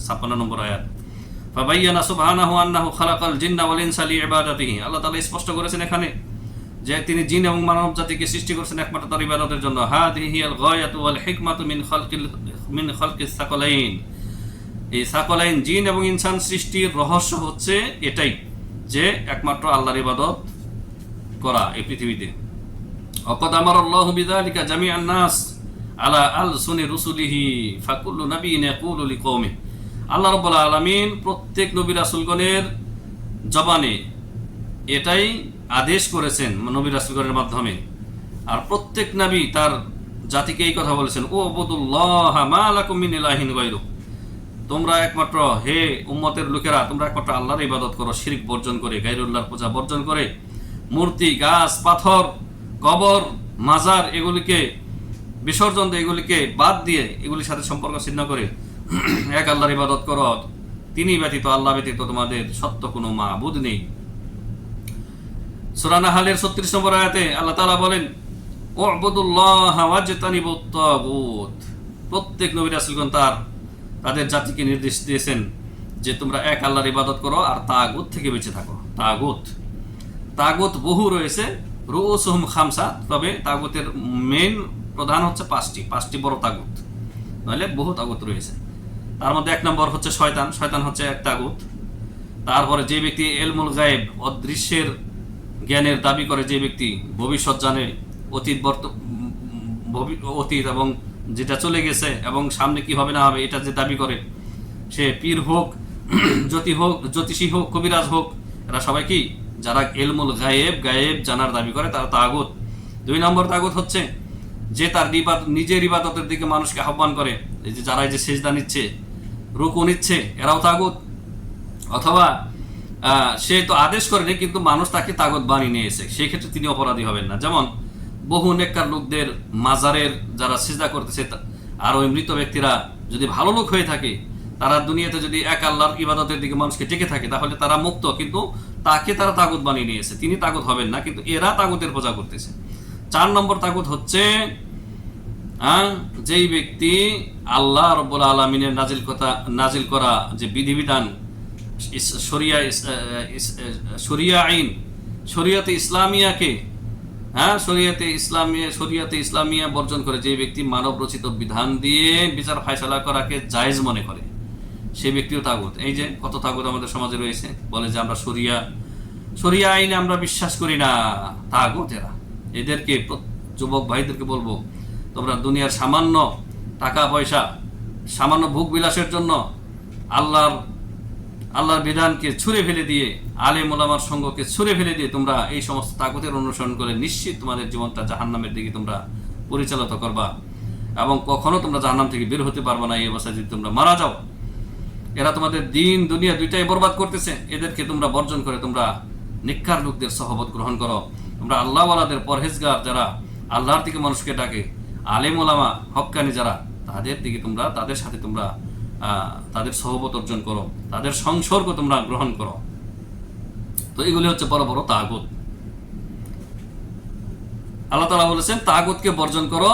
56 নম্বর আয়াত। ফাবায়্যানা সুবহানাহু আন্নাহু খালাকাল জিন্না ওয়াল ইনসা লিইবাদাতিহি। আল্লাহ তাআলা স্পষ্ট করেছেন এখানে যে তিনি জিন এবং মানব জাতিকে সৃষ্টি করেছেন একমাত্র তার ইবাদতের জন্য। হাদিহিল গায়াতু ওয়াল হিকমাতু মিন খালকিস সাকলাইন। এই সাকলাইন জিন এবং ইনসান সৃষ্টির রহস্য হচ্ছে এটাই, যে একমাত্র আল্লাহর ইবাদত করা এই পৃথিবীতে। ওয়াকাদ আমারাল্লাহু বিযালিকা জামিআন নাস আলা আলসুনি রুসুলিহি ফাকুল্লু নাবিয়্যিন ইয়াকুলু লিকওমিহি। আল্লাহ রাব্বুল আলামিন প্রত্যেক নবী রাসূলগণের জবানে এটাই আদেশ করেছেন নবী রাসূলগণের মাধ্যমে, আর প্রত্যেক নবী তার জাতিকে এই কথা বলেছেন, উবুদুল্লাহ মা লাকুম মিন ইলাহিন গায়রু। তোমরা একমাত্র, হে উম্মতের লোকেরা, তোমরা একমাত্র আল্লাহর ইবাদত করো, শিরক বর্জন করে, গায়রুল্লাহর পূজা বর্জন করে, মূর্তি, গাছ, পাথর, কবর, মাজার এগুলিকে বিসর্জন দিয়ে, এগুলিকে বাদ দিয়ে, এগুলির সাথে সম্পর্ক ছিন্ন করে এক আল্লাহর ইবাদত করো। তিনি ব্যতীত, আল্লাহ ব্যতীত তোমাদের সত্য কোনো মাবুদ নেই। সূরা নাহলের 36 নম্বর আয়াতে আল্লাহ তাআলা বলেন, উবুদুল্লাহ ওয়াজতানিবুত তাগুত। প্রত্যেক নবী রাসূলগণ তাদের জাতিকে নির্দেশ দিয়েছেন যে তোমরা এক আল্লাহর ইবাদত করো আর তাগুত থেকে বেঁচে থাকো। তাগুত বহু রয়েছে, রুউসুহুম খামসা, তবে তাগুতের মেইন প্রধান হচ্ছে পাঁচটি বড় তাগুত, নাহলে বহু তাগুত রয়েছে। তার মধ্যে 1 নম্বর হচ্ছে শয়তান হচ্ছে এক তাগুত। তারপরে যে ব্যক্তি ইলমুল গায়েব, অদৃশ্যের জ্ঞানের দাবি করে, যে ব্যক্তি ভবিষ্যৎ জানে, অতীত এবং যেটা চলে গেছে এবং সামনে কি হবে না হবে এটা যে দাবি করে, সে পীর হোক, জ্যোতিষী হোক, কবিরাজ হোক, এরা সবাই কি, যারা ইলমুল গায়েব জানার দাবি করে, তারা তাগুত। 2 নম্বর তাগুত হচ্ছে যে তার নিজের ইবাদতের দিকে মানুষকে আহ্বান করে, এই যে যারা এই যে সেজদা নিচ্ছে, রুকু নিচ্ছে, এরাও তাগুত। অথবা সে তো আদেশ করেনি কিন্তু মানুষ তাকে তাগুত বানিয়ে নিয়েছে, সেই ক্ষেত্রে তিনি অপরাধী হবেন না। যেমন বহু নেককার লোকদের মাজারের যারা সিজদা করতেছে, আর ওই মৃত ব্যক্তিরা যদি ভালো লোক হয়ে থাকে, তারা দুনিয়াতে যদি এক আল্লাহর ইবাদতের দিকে মানুষকে টেকে থাকে, তাহলে তারা মুক্ত, কিন্তু তাকে তারা তাগুত বানিয়ে নিয়েছে, তিনি তাগুত হবেন না, কিন্তু এরা তাগুতের পূজা করতেছে। 4 নম্বর তাগুত হচ্ছে যেই ব্যক্তি আল্লাহ রাব্বুল আলামিনের নাজিল করা যে বিধিবিধান, শরিয়া আইন, শরিয়তে ইসলামিয়াকে হ্যাঁ, শরিয়াতে ইসলামিয়া বর্জন করে যে ব্যক্তি মানব রচিত বিধান দিয়ে বিচার ফায়সালা করাকে জায়েজ মনে করে, সেই ব্যক্তিও তাগুত। এই যে কত তাগুত আমাদের সমাজে রয়েছে, বলে যে আমরা শরিয়া আইনে আমরা বিশ্বাস করি না, তাগুত এরা। এদেরকে, যুবক ভাইদেরকে বলবো, তোমরা দুনিয়ার সামান্য টাকা পয়সা, সামান্য ভোগ বিলাসের জন্য আল্লাহর বিধানকে ছুঁড়ে ফেলে দিয়ে, আলেম ওলামার সঙ্গকে ছুঁড়ে ফেলে দিয়ে তোমরা এই সমস্ত তাগুতের অনুসরণ করে নিশ্চিত তোমাদের জীবনটা জাহান্নামের দিকে তোমরা পরিচালিত করবা, এবং কখনো তোমরা জাহান্নাম থেকে বের হতে পারবে না এই অবস্থায় যদি তোমরা মারা যাও। এরা তোমাদের দিন দুনিয়া দুইটাই বরবাদ করতেছে। এদেরকে তোমরা বর্জন করে তোমরা নিকার লোকদের সহবত গ্রহণ করো। তোমরা আল্লাহওয়ালাদের, পরহেজগার যারা আল্লাহর দিকে মানুষকে ডাকে, আলেম ওলামা হক্কানি যারা, তাদের দিকে তোমরা, তাদের সাথে তোমরা তাদের সহবত অর্জন করো, তাদের সংসর্গ তোমরা গ্রহণ করো। তো এগুলি হচ্ছে বড় বড় তাগুত। আল্লাহ তাআলা বলেছেন তাগুতকে বর্জন করো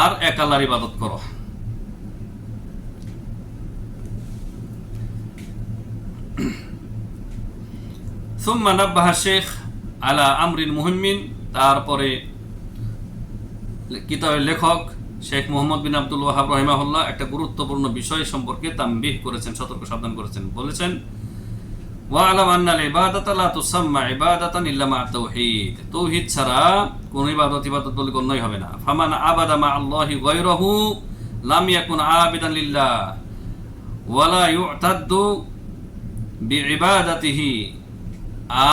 আর এক আল্লাহর ইবাদত করো। সুম্মা নাব্বাহা শেখ আলা আমরিন মুহিম্মিন, তারপরে কিতাবের লেখক শেখ মুহাম্মদ বিন আব্দুল ওয়াহাব রাহিমাহুল্লাহ একটা গুরুত্বপূর্ণ বিষয় সম্পর্কে তানবিহ করেছেন, সতর্ক সাবধান করেছেন। বলেছেন ওয়া'লাম আন্নাল ইবাদাতা লা তুসাম্মা ইবাদাতান ইল্লা মা তাওহীদ, তাওহীদ ছাড়া কোন ইবাদত বলে গণ্যই হবে না। ফামান আবাদা মা আল্লাহি গায়রাহু লাম ইয়াকুন আবিদান লিল্লাহ ওয়া লা ইউ'তাদ্দু বিইবাদাতিহি,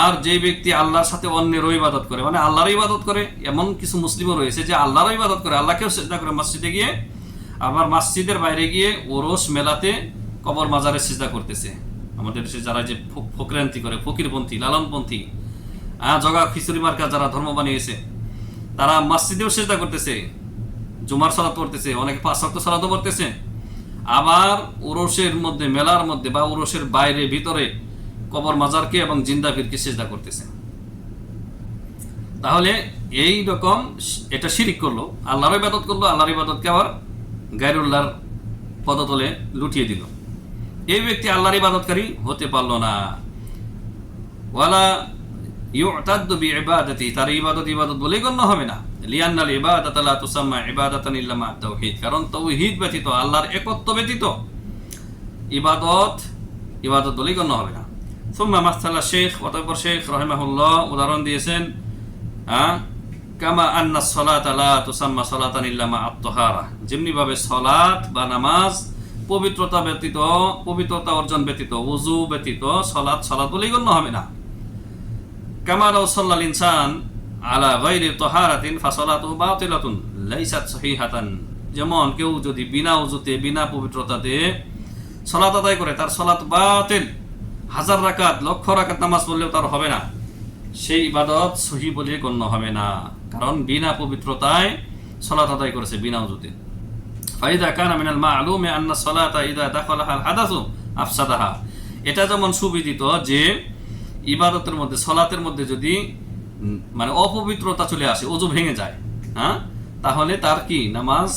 আর যে ব্যক্তি আল্লাহর সাথে অন্যেরও ইবাদত করে, মানে আল্লাহর ইবাদত করে, এমন কিছু মুসলিমও রয়েছে যে আল্লাহর ইবাদত করে, আল্লাহকেও সিজদা করে মসজিদে গিয়ে, আবার মসজিদের বাইরে গিয়ে ওরস মেলাতে কবর মাজারে সিজদা করতেছে। আমাদের দেশে যারা যে ফকরান্তি করে, ফকিরপন্থী, লালনপন্থী, জগা খিচুড়ি মার্কা যারা ধর্ম বানিয়েছে, তারা মসজিদেও সিজদা করতেছে, জুমার সালাত পড়তেছে, অনেকে 5 ওয়াক্ত সালাতও পড়তেছে, আবার ওরসের মধ্যে, মেলার মধ্যে বা ওরসের বাইরে ভিতরে কবর মাজারকে এবং জিন্দা পীরকে সিজদা করতেছে। তাহলে এই রকম এটা শিরিক করলো, আল্লাহর ইবাদত করলো, আল্লাহর ইবাদতকে আবার গায়রুল্লাহর পদতলে লুটিয়ে দিল। এই ব্যক্তি আল্লাহর ইবাদতকারী হতে পারলো না। ওয়ালা ইউ'তাদ্দু বিইবাদাতি, তার ইবাদত বলেই গণ্য হবে না। লিআন্নাল ইবাদাতা লা তুসাম্মা ইবাদাতান ইল্লা মা তাওহীদ, কারণ তাওহীদ ব্যতীত, আল্লাহর একত্ব ব্যতীত ইবাদত বলেই গণ্য হবে না। সুম্মা মাসালা শেখ, অতঃপর শেখ রাহিমাহুল্লাহ উদাহরণ দিয়েছেন, কামা আন্না সলাতা লা তুসাম্মা সলাতান ইল্লা মা আত-তাহারা, যেমনি ভাবে সলাত বা নামাজ পবিত্রতা অর্জন ব্যতীত, ওযু ব্যতীত সলাত বলেই গণ্য হবে না। কামা লাউ সাল্লাল ইনসান আলা গায়রি তাহারাতিন ফাসালাতুহু বাতিলাতুন লাইসাত সহিহাতান, যেমন কেউ যদি বিনা ওযুতে, বিনা পবিত্রতাতে সালাত আদায় করে, তার সালাত বাতিল। 1000 রাকাত, 1,00,000 রাকাত নামাজ পড়লেও তার হবে না, সেই ইবাদত সহি বলে গণ্য হবে না, কারণ বিনা পবিত্রতায় সালাত আদায় করেছে, বিনা ওযুতে। ফাইদা কানা মিনাল মা'লুমি আন্না সালাতা ইযা দাখালাহা আল হাদাসু আফসাদাহা, এটা যেমন সুবিদিত যে ইবাদতের মধ্যে, সালাতের মধ্যে যদি মানে অপবিত্রতা চলে আসে, ওযু ভেঙে যায়, তাহলে তার কি নামাজ,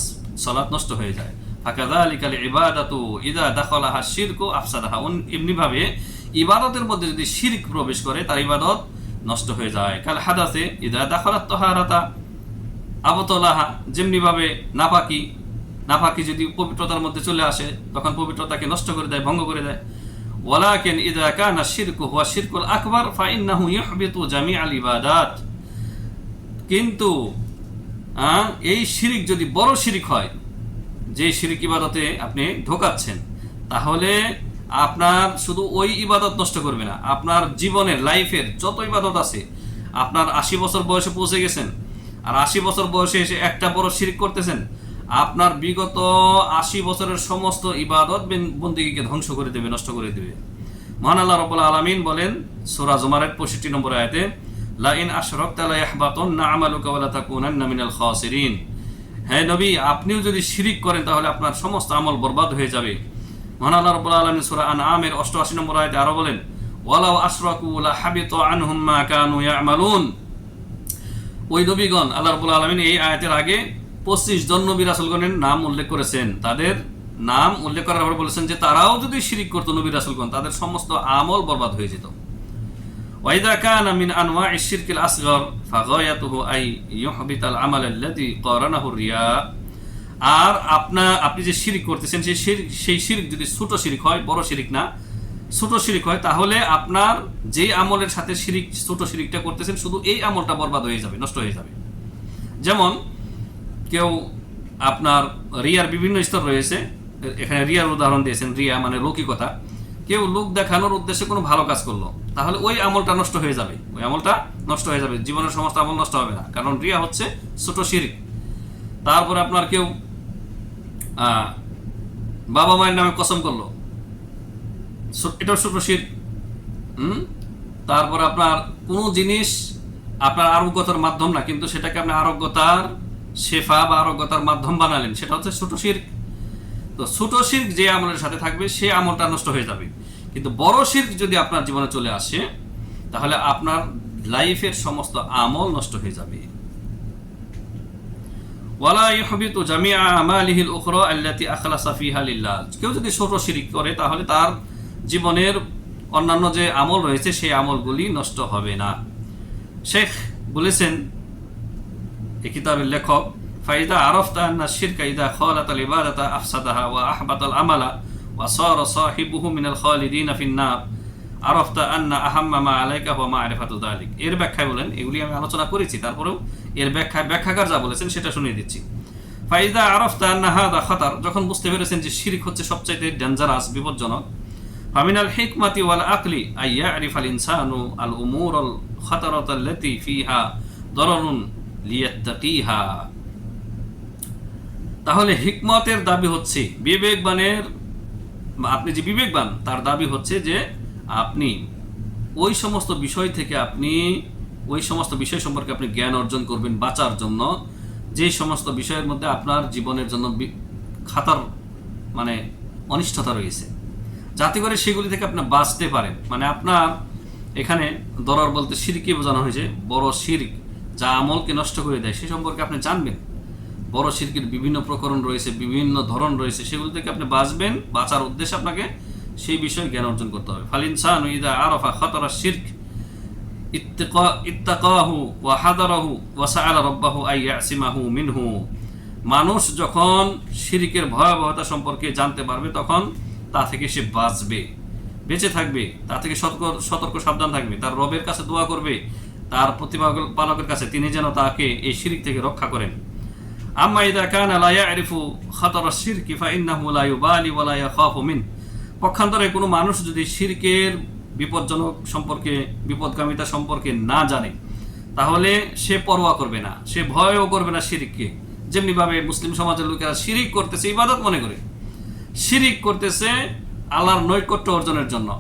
সালাত নষ্ট হয়ে যায়। ফাকাযালিকাল ইবাদাতু ইযা দাখালাহা শিরকু আফসাদাহা, এমনি ভাবে ইবাদতের মধ্যে যদি শিরক প্রবেশ করে, তার ইবাদত নষ্ট হয়ে যায়। কাল হাদাসে ইযা দাখালাত তাহারাতা আবতালাহা, যেমনি ভাবে নাপাকি যদি পবিত্রতার মধ্যে চলে আসে, তখন পবিত্রতাকে নষ্ট করে দেয়, ভঙ্গ করে দেয়। ওয়ালাকিন ইযা কানা শিরকু হুয়া শিরকুল আকবার ফাইন্নাহু ইহবিতু জামিআল ইবাদাত, কিন্তু এই শিরিক যদি বড় শিরিক হয়, যে শিরিক ইবাদতে আপনি ঢোকাচ্ছেন, তাহলে আপনার শুধু ওই ইবাদত নষ্ট করবে না, আপনার জীবনের, লাইফের যত ইবাদত আছে, আপনার 80 বছর বয়সে পৌঁছে গেছেন, আর 80 বছর বয়সে এসে একটা বড় শিরিক করতেছেন, আপনার বিগত 80 বছরের সমস্ত ইবাদত বন্দেগীকে ধ্বংস করে দেবে, নষ্ট করে দেবে। মহান আল্লাহ রাব্বুল আলামিন বলেন সূরা জুমারের 65 নম্বর আয়াতে, লা ইন আশরাকতা লা ইয়াহবাতুন্না আমালুকা ওয়া লা তাকুনান্না মিনাল খাসিরিন, হে নবী, আপনিও যদি শিরিক করেন তাহলে আপনার সমস্ত আমল বরবাদ হয়ে যাবে। মহান আল্লাহ রাব্বুল আলামিন সূরা আনআমের 88 নম্বর আয়াতে আরো বলেন, ওয়ালাউ আশরাকু লা হাবিতা আনহুম মা কানু ইয়ামালুন। ওই নবীগণ, আল্লাহ রাব্বুল আলামিন এই আয়াতের আগে 25 জন নবী রাসূলগণের নাম উল্লেখ করেছেন। তাদের নাম উল্লেখ করার পর বলেছেন যে তারাও যদি শিরিক করত, নবী রাসূলগণ, তাদের সমস্ত আমল বরবাদ হয়ে যেত। وإذا كان من أنواع الشرك الأصغر فغايته أي يحبط العمل الذي قارنه الرياء আর আপনি যে শিরক করতেছেন সেই শিরক যদি ছোট শিরক হয়, বড় শিরক না, ছোট শিরক হয়, তাহলে আপনার যে আমলের সাথে শিরক ছোট শিরকটা করতেছেন শুধু এই আমলটা বরবাদ হয়ে যাবে, নষ্ট হয়ে যাবে। যেমন কেউ আপনার রিয়ার বিভিন্ন স্তর রয়েছে, এখানে রিয়ার উদাহরণ দিয়েছেন। রিয়া মানে লৌকিকতা। কেউ লোক দেখানোর উদ্দেশ্যে কোনো ভালো কাজ করলো, তাহলে ওই আমলটা নষ্ট হয়ে যাবে, ওই আমলটা নষ্ট হয়ে যাবে, জীবনের সমস্ত আমল নষ্ট হবে না, কারণ রিয়া হচ্ছে ছোট শিরক। তারপরে আপনার কেউ বাবা মায়ের নামে কসম করলো, এটাও ছোট শিরক। তারপর আপনার কোনো জিনিস আপনার আরোগ্যতার মাধ্যম না, কিন্তু সেটাকে আপনি আরোগ্যতার শেফা বা আরোগ্যতার মাধ্যম বানালেন, সেটা হচ্ছে ছোট শিরক। তো ছোট শিরক যে আমলের সাথে থাকবে সে আমলটা নষ্ট হয়ে যাবে। কিন্তু বড় শিরক যদি আপনার জীবনে চলে আসে, তাহলে আপনার লাইফের সমস্ত আমল নষ্ট হয়ে যাবে। ওয়ালা ইহবিতু জামিআ আমালিহিল উখরা আল্লাতী আখলাসা ফিহা লিল্লাহ। কেউ যদি ছোট শিরক করে, তাহলে তার জীবনের অন্যান্য যে আমল রয়েছে সেই আমলগুলি নষ্ট হবে না। শেখ বলেছেন, এই কিতাবের লেখক, ফাইদা আরফতা আন্না শিরকা ইদা খালাতাল ইবাদাতা আফসাদাহা ওয়া আহবাতাল আমালা ওয়া সারা সাহিবুহু মিনাল খালিদিনা ফিন নার আরফতা আন্না আহাম্মা মা আলাইকা হুয়া মা'রিফাতু যালিক। এর ব্যাখ্যায় বলেন, এগুলি আমি আলোচনা করেছি, তারপরেও এর ব্যাখ্যাকার যা বলেছেন সেটা শুনিয়ে দিচ্ছি। ফাইদা আরফতা আন্না হাদা খাতার, যখন বুঝতে পেরেছেন যে শিরক হচ্ছে সবচাইতে ডেঞ্জারাস, বিপজ্জনক, ফামিনাল হিকমাতি ওয়াল আকলি আই ইয়ারিফাল ইনসানু আল উমুরাল খাতারাতাল্লাতী ফিহা দারারুন লিয়াত্তাকিহা। তাহলে হিকমতের দাবি হচ্ছে বিবেকবানের, আপনি যে বিবেকবান তার দাবি হচ্ছে যে আপনি ওই সমস্ত বিষয় থেকে ওই সমস্ত বিষয় সম্পর্কে আপনি জ্ঞান অর্জন করবেন বাঁচার জন্য, যে সমস্ত বিষয়ের মধ্যে আপনার জীবনের জন্য খাতার মানে অনিষ্টতা রয়েছে, যাতে করে সেগুলি থেকে আপনি বাঁচতে পারেন। মানে আপনার এখানে দরার বলতে শিরককে বোঝানো হয়েছে, বড় শিরক যা আমলকে নষ্ট করে দেয় সে সম্পর্কে আপনি জানবেন। বড় শিরকের বিভিন্ন প্রকরণ রয়েছে, বিভিন্ন ধরন রয়েছে, সেগুলো থেকে আপনি বাঁচবেন। বাঁচার উদ্দেশ্যে আপনাকে সেই বিষয়ে জ্ঞান অর্জন করতে হবে। ফাল ইনসানু ইযা আরাফা খাতারা শিরক ইত্তাকাহু ওয়া হাদারাহু ওয়া সাআলা রাব্বাহু আই ইয়াসিমাহু মিনহু। মানুষ যখন শিরকের ভয়াবহতা সম্পর্কে জানতে পারবে, তখন তা থেকে সে বাঁচবে, বেঁচে থাকবে, তা থেকে সতর্ক সাবধান থাকবে, তার রবের কাছে দোয়া করবে, তার প্রতিপালকের কাছে তিনি যেন তাকে এই শিরক থেকে রক্ষা করেন। আম্মা ইযা কানা লা ইয়ারিফু খাতারা শিরকি ফাইন্নাহু লা ইউবালি ওয়া লা ইয়াখাফু মিন। পক্ষান্তরে কোনো মানুষ যদি শিরকের বিপজ্জনক সম্পর্কে, বিপদগামিতা সম্পর্কে না জানে, তাহলে সে পরোয়া করবে না, সে ভয়ও করবে না শিরককে। যেমনিভাবে মুসলিম সমাজের লোকেরা শিরক করতেছে ইবাদত মনে করে, শিরক করতেছে আল্লাহর নৈকট্য অর্জনের জন্য,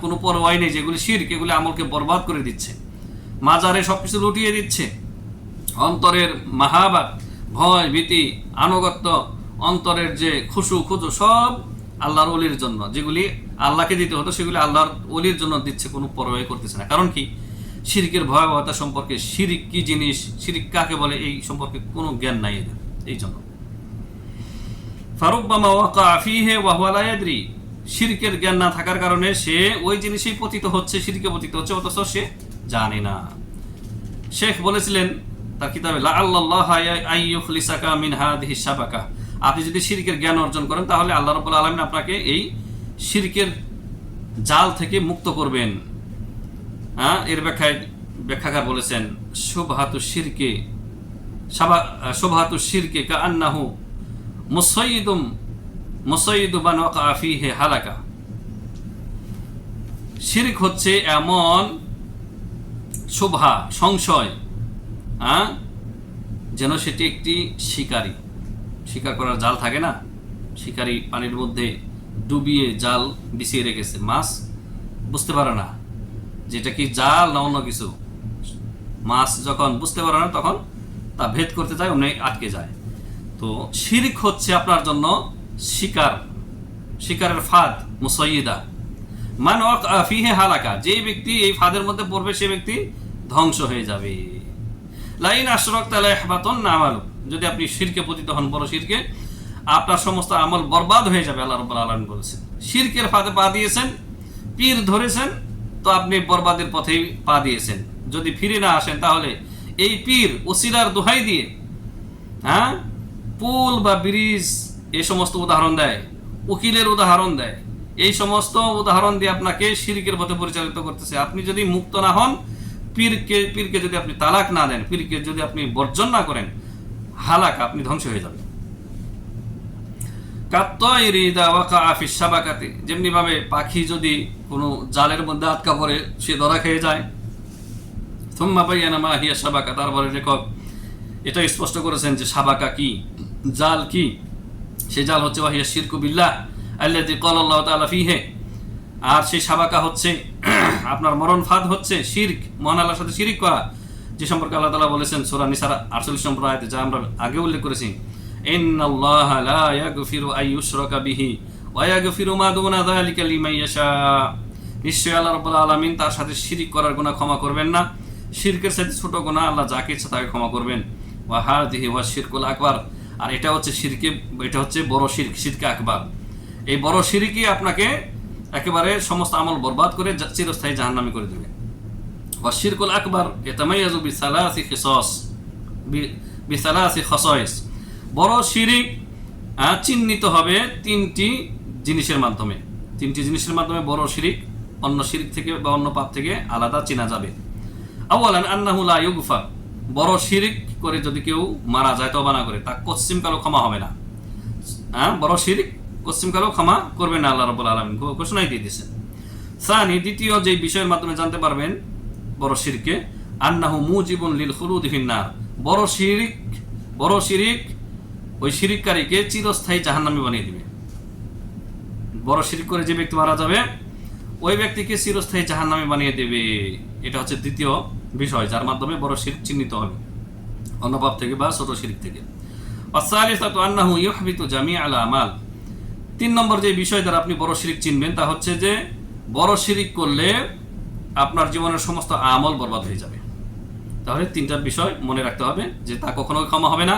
কোনো পরোয়াই নেই, যেগুলি শিরক, এগুলি আমলকে বরবাদ করে দিচ্ছে, মাজারে সবকিছু লুটিয়ে দিচ্ছে। অন্তরের মাহাবাত, ভয় ভীতি, আনুগত্য, অন্তরের যে খুশু খুজু সব আল্লাহর ওলির জন্য, যেগুলি আল্লাহকে দিতে হতো সেগুলি আল্লাহর ওলির জন্য দিচ্ছে, কোনো পরোয়া করতেছে না। কারণ কি? শিরকের ভয়াবহতা সম্পর্কে, শিরক কি জিনিস, শিরক কাকে বলে, এই সম্পর্কে কোনো জ্ঞান নাই এদের। এই জন্য ফারুব্বামা ওয়াকা ফিহি ওয়া হুয়া লা ইয়াদরি, শিরকের জ্ঞান না থাকার কারণে সে ওই জিনিসেই পতিত হচ্ছে, শিরকে পতিত হচ্ছে, অথচ সে জানে না। শেখ বলেছিলেন তার কিতাবে, লাআল্লাল্লাহ আইয়ুখলিসাকা মিন হাযিহি শাবাকা, আপনি যদি শিরকের জ্ঞান অর্জন করেন, তাহলে আল্লাহ রাব্বুল আলামিন আপনাকে এই শিরকের জাল থেকে মুক্ত করবেন। এর ব্যাখ্যাকার বলেছেন, শুবহাতু শিরকে কাআন্নাহু মুসাইয়িদু মান ওয়াকা ফিহি হালাকা। শিরক হচ্ছে এমন শুভহা, সংশয়, যেন সেটি একটি শিকার করার জাল থাকে না, শিকারী পানির মধ্যে ডুবিয়ে জাল বিছিয়ে রেখেছে, মাছ বুঝতে পারে না যেটা কি জাল না অন্য কিছু। মাছ যখন বুঝতে পারে না, তখন তা ভেদ করতে যায়, অমনি আটকে যায়। তো শিরক হচ্ছে আপনার জন্য শিকারের ফাঁদ, মুসাইয়িদা। মান ওয়াকা ফিহি হালাকা, যে ব্যক্তি এই ফাঁদের মধ্যে পড়বে সে ব্যক্তি ধ্বংস হয়ে যাবে। লাইন আশরাকতা লা ইয়াহবাতুন্না আমালুক, যদি আপনি শিরকে পতিত হন, বড় শিরকে, আপনার সমস্ত আমল বরবাদ হয়ে যাবে। আল্লাহ রাব্বুল আলামিন বলেছেন, শিরকের ফাঁদে পা দিয়েছেন, পীর ধরেছেন, তো আপনি বরবাদের পথেই পা দিয়েছেন। যদি ফিরে না আসেন তাহলে এই পীর ওসিলার দোহাই দিয়ে পুল বা ব্রিজ এই সমস্ত উদাহরণ দেয়, উকিলের উদাহরণ দেয়, এই সমস্ত উদাহরণ দিয়ে আপনাকে শিরকের পথে পরিচালিত করতেছে। আপনি যদি মুক্ত না হন, পীরকে যদি আপনি তালাক না দেন, পীরকে যদি আপনি বর্জন না করেন, হালাক, আপনি ধ্বংস হয়ে যাবেন। যেমনি ভাবে পাখি যদি কোনো জালের মধ্যে আটকা পড়ে সে ধরা খেয়ে যায়, তারপরে লেখক এটা স্পষ্ট করেছেন যে সাবাকা কি, জাল কি। সে জাল হচ্ছে ওয়াহিয়া শিরকু বিল্লাহ আল্লাযী ক্বালা আল্লাহু তাআলা ফীহি। আর সেই সাবাকা হচ্ছে আপনার মরণ ফাঁদ হচ্ছে শিরক, মহান আল্লাহর সাথে শিরক করা, যে সম্পর্কে আল্লাহ তাআলা বলেছেন সূরা নিসার 48 নম্বর আয়াতে, যা আমরা আগে উল্লেখ করেছি, ইন্নাল্লাহা লা ইয়াগফিরু আন ইউশরাকা বিহি ওয়া ইয়াগফিরু মা দুনা যালিকা লিমান ইয়াশা। নিশ্চয়ই আল্লাহ রাব্বুল আলামিন তার সাথে শিরক করার গুনাহ ক্ষমা করবেন না। শিরকের সাথে ছোট গুনাহ আল্লাহ যাকে ইচ্ছা তাকে ক্ষমা করবেন। ওয়া হাযিহি ওয়া শিরকুল আকবার। আর এটা হচ্ছে বড় শিরক, শিরকে আকবার। এই বড় শিরকই আপনাকে একেবারে সমস্ত আমল বরবাদ করে চিরস্থায়ী জাহান্নামী করে দেবে। ওয়া শিরকুল আকবার ইয়াতামাইয়াজু বিসালাসি খাসাইস। বড় শিরক চিহ্নিত হবে তিনটি জিনিসের মাধ্যমে। তিনটি জিনিসের মাধ্যমে বড় শিরক অন্য শিরক থেকে বা অন্য পাপ থেকে আলাদা চেনা যাবে। আওয়ালান আন্নাহু লা ইউগফার। বড় শিরক করে যদি কেউ মারা যায়, তওবা না করে, তা কচ্ছিমকালও ক্ষমা হবে না। বড় শিরক কচ্ছিমকালও ক্ষমা করবেন না, আল্লাহ রাব্বুল আলামিন ঘোষণাই দিয়ে দিয়েছেন। সানি, দ্বিতীয় যে বিষয়ের মাধ্যমে জানতে পারবেন বড় শিরকে, আন্নাহু মুজিবুন লিল খুলুদি ফিন্নার। বড় শিরক ওই শিরককারীকে চিরস্থায়ী জাহান্নামী বানিয়ে দিবে। বড় শিরক করে যে ব্যক্তি মারা যাবে, ওই ব্যক্তিকে চিরস্থায়ী জাহান্নামী বানিয়ে দেবে। এটা হচ্ছে দ্বিতীয় বিষয় যার মাধ্যমে বড় শিরক চিহ্নিত হবে অন্য পাপ থেকে বা ছোট শিরক থেকে। আস-সালিসাতু আন্নাহু ইউহবিতু জামিআল আমাল। 3 নম্বর যে বিষয় দ্বারা আপনি বড় শিরক চিনবেন তা হচ্ছে যে বড় শিরক করলে আপনার জীবনের সমস্ত আমল বরবাদ হয়ে যাবে। তাহলে 3টা বিষয় মনে রাখতে হবে যে তা কখনো ক্ষমা হবে না,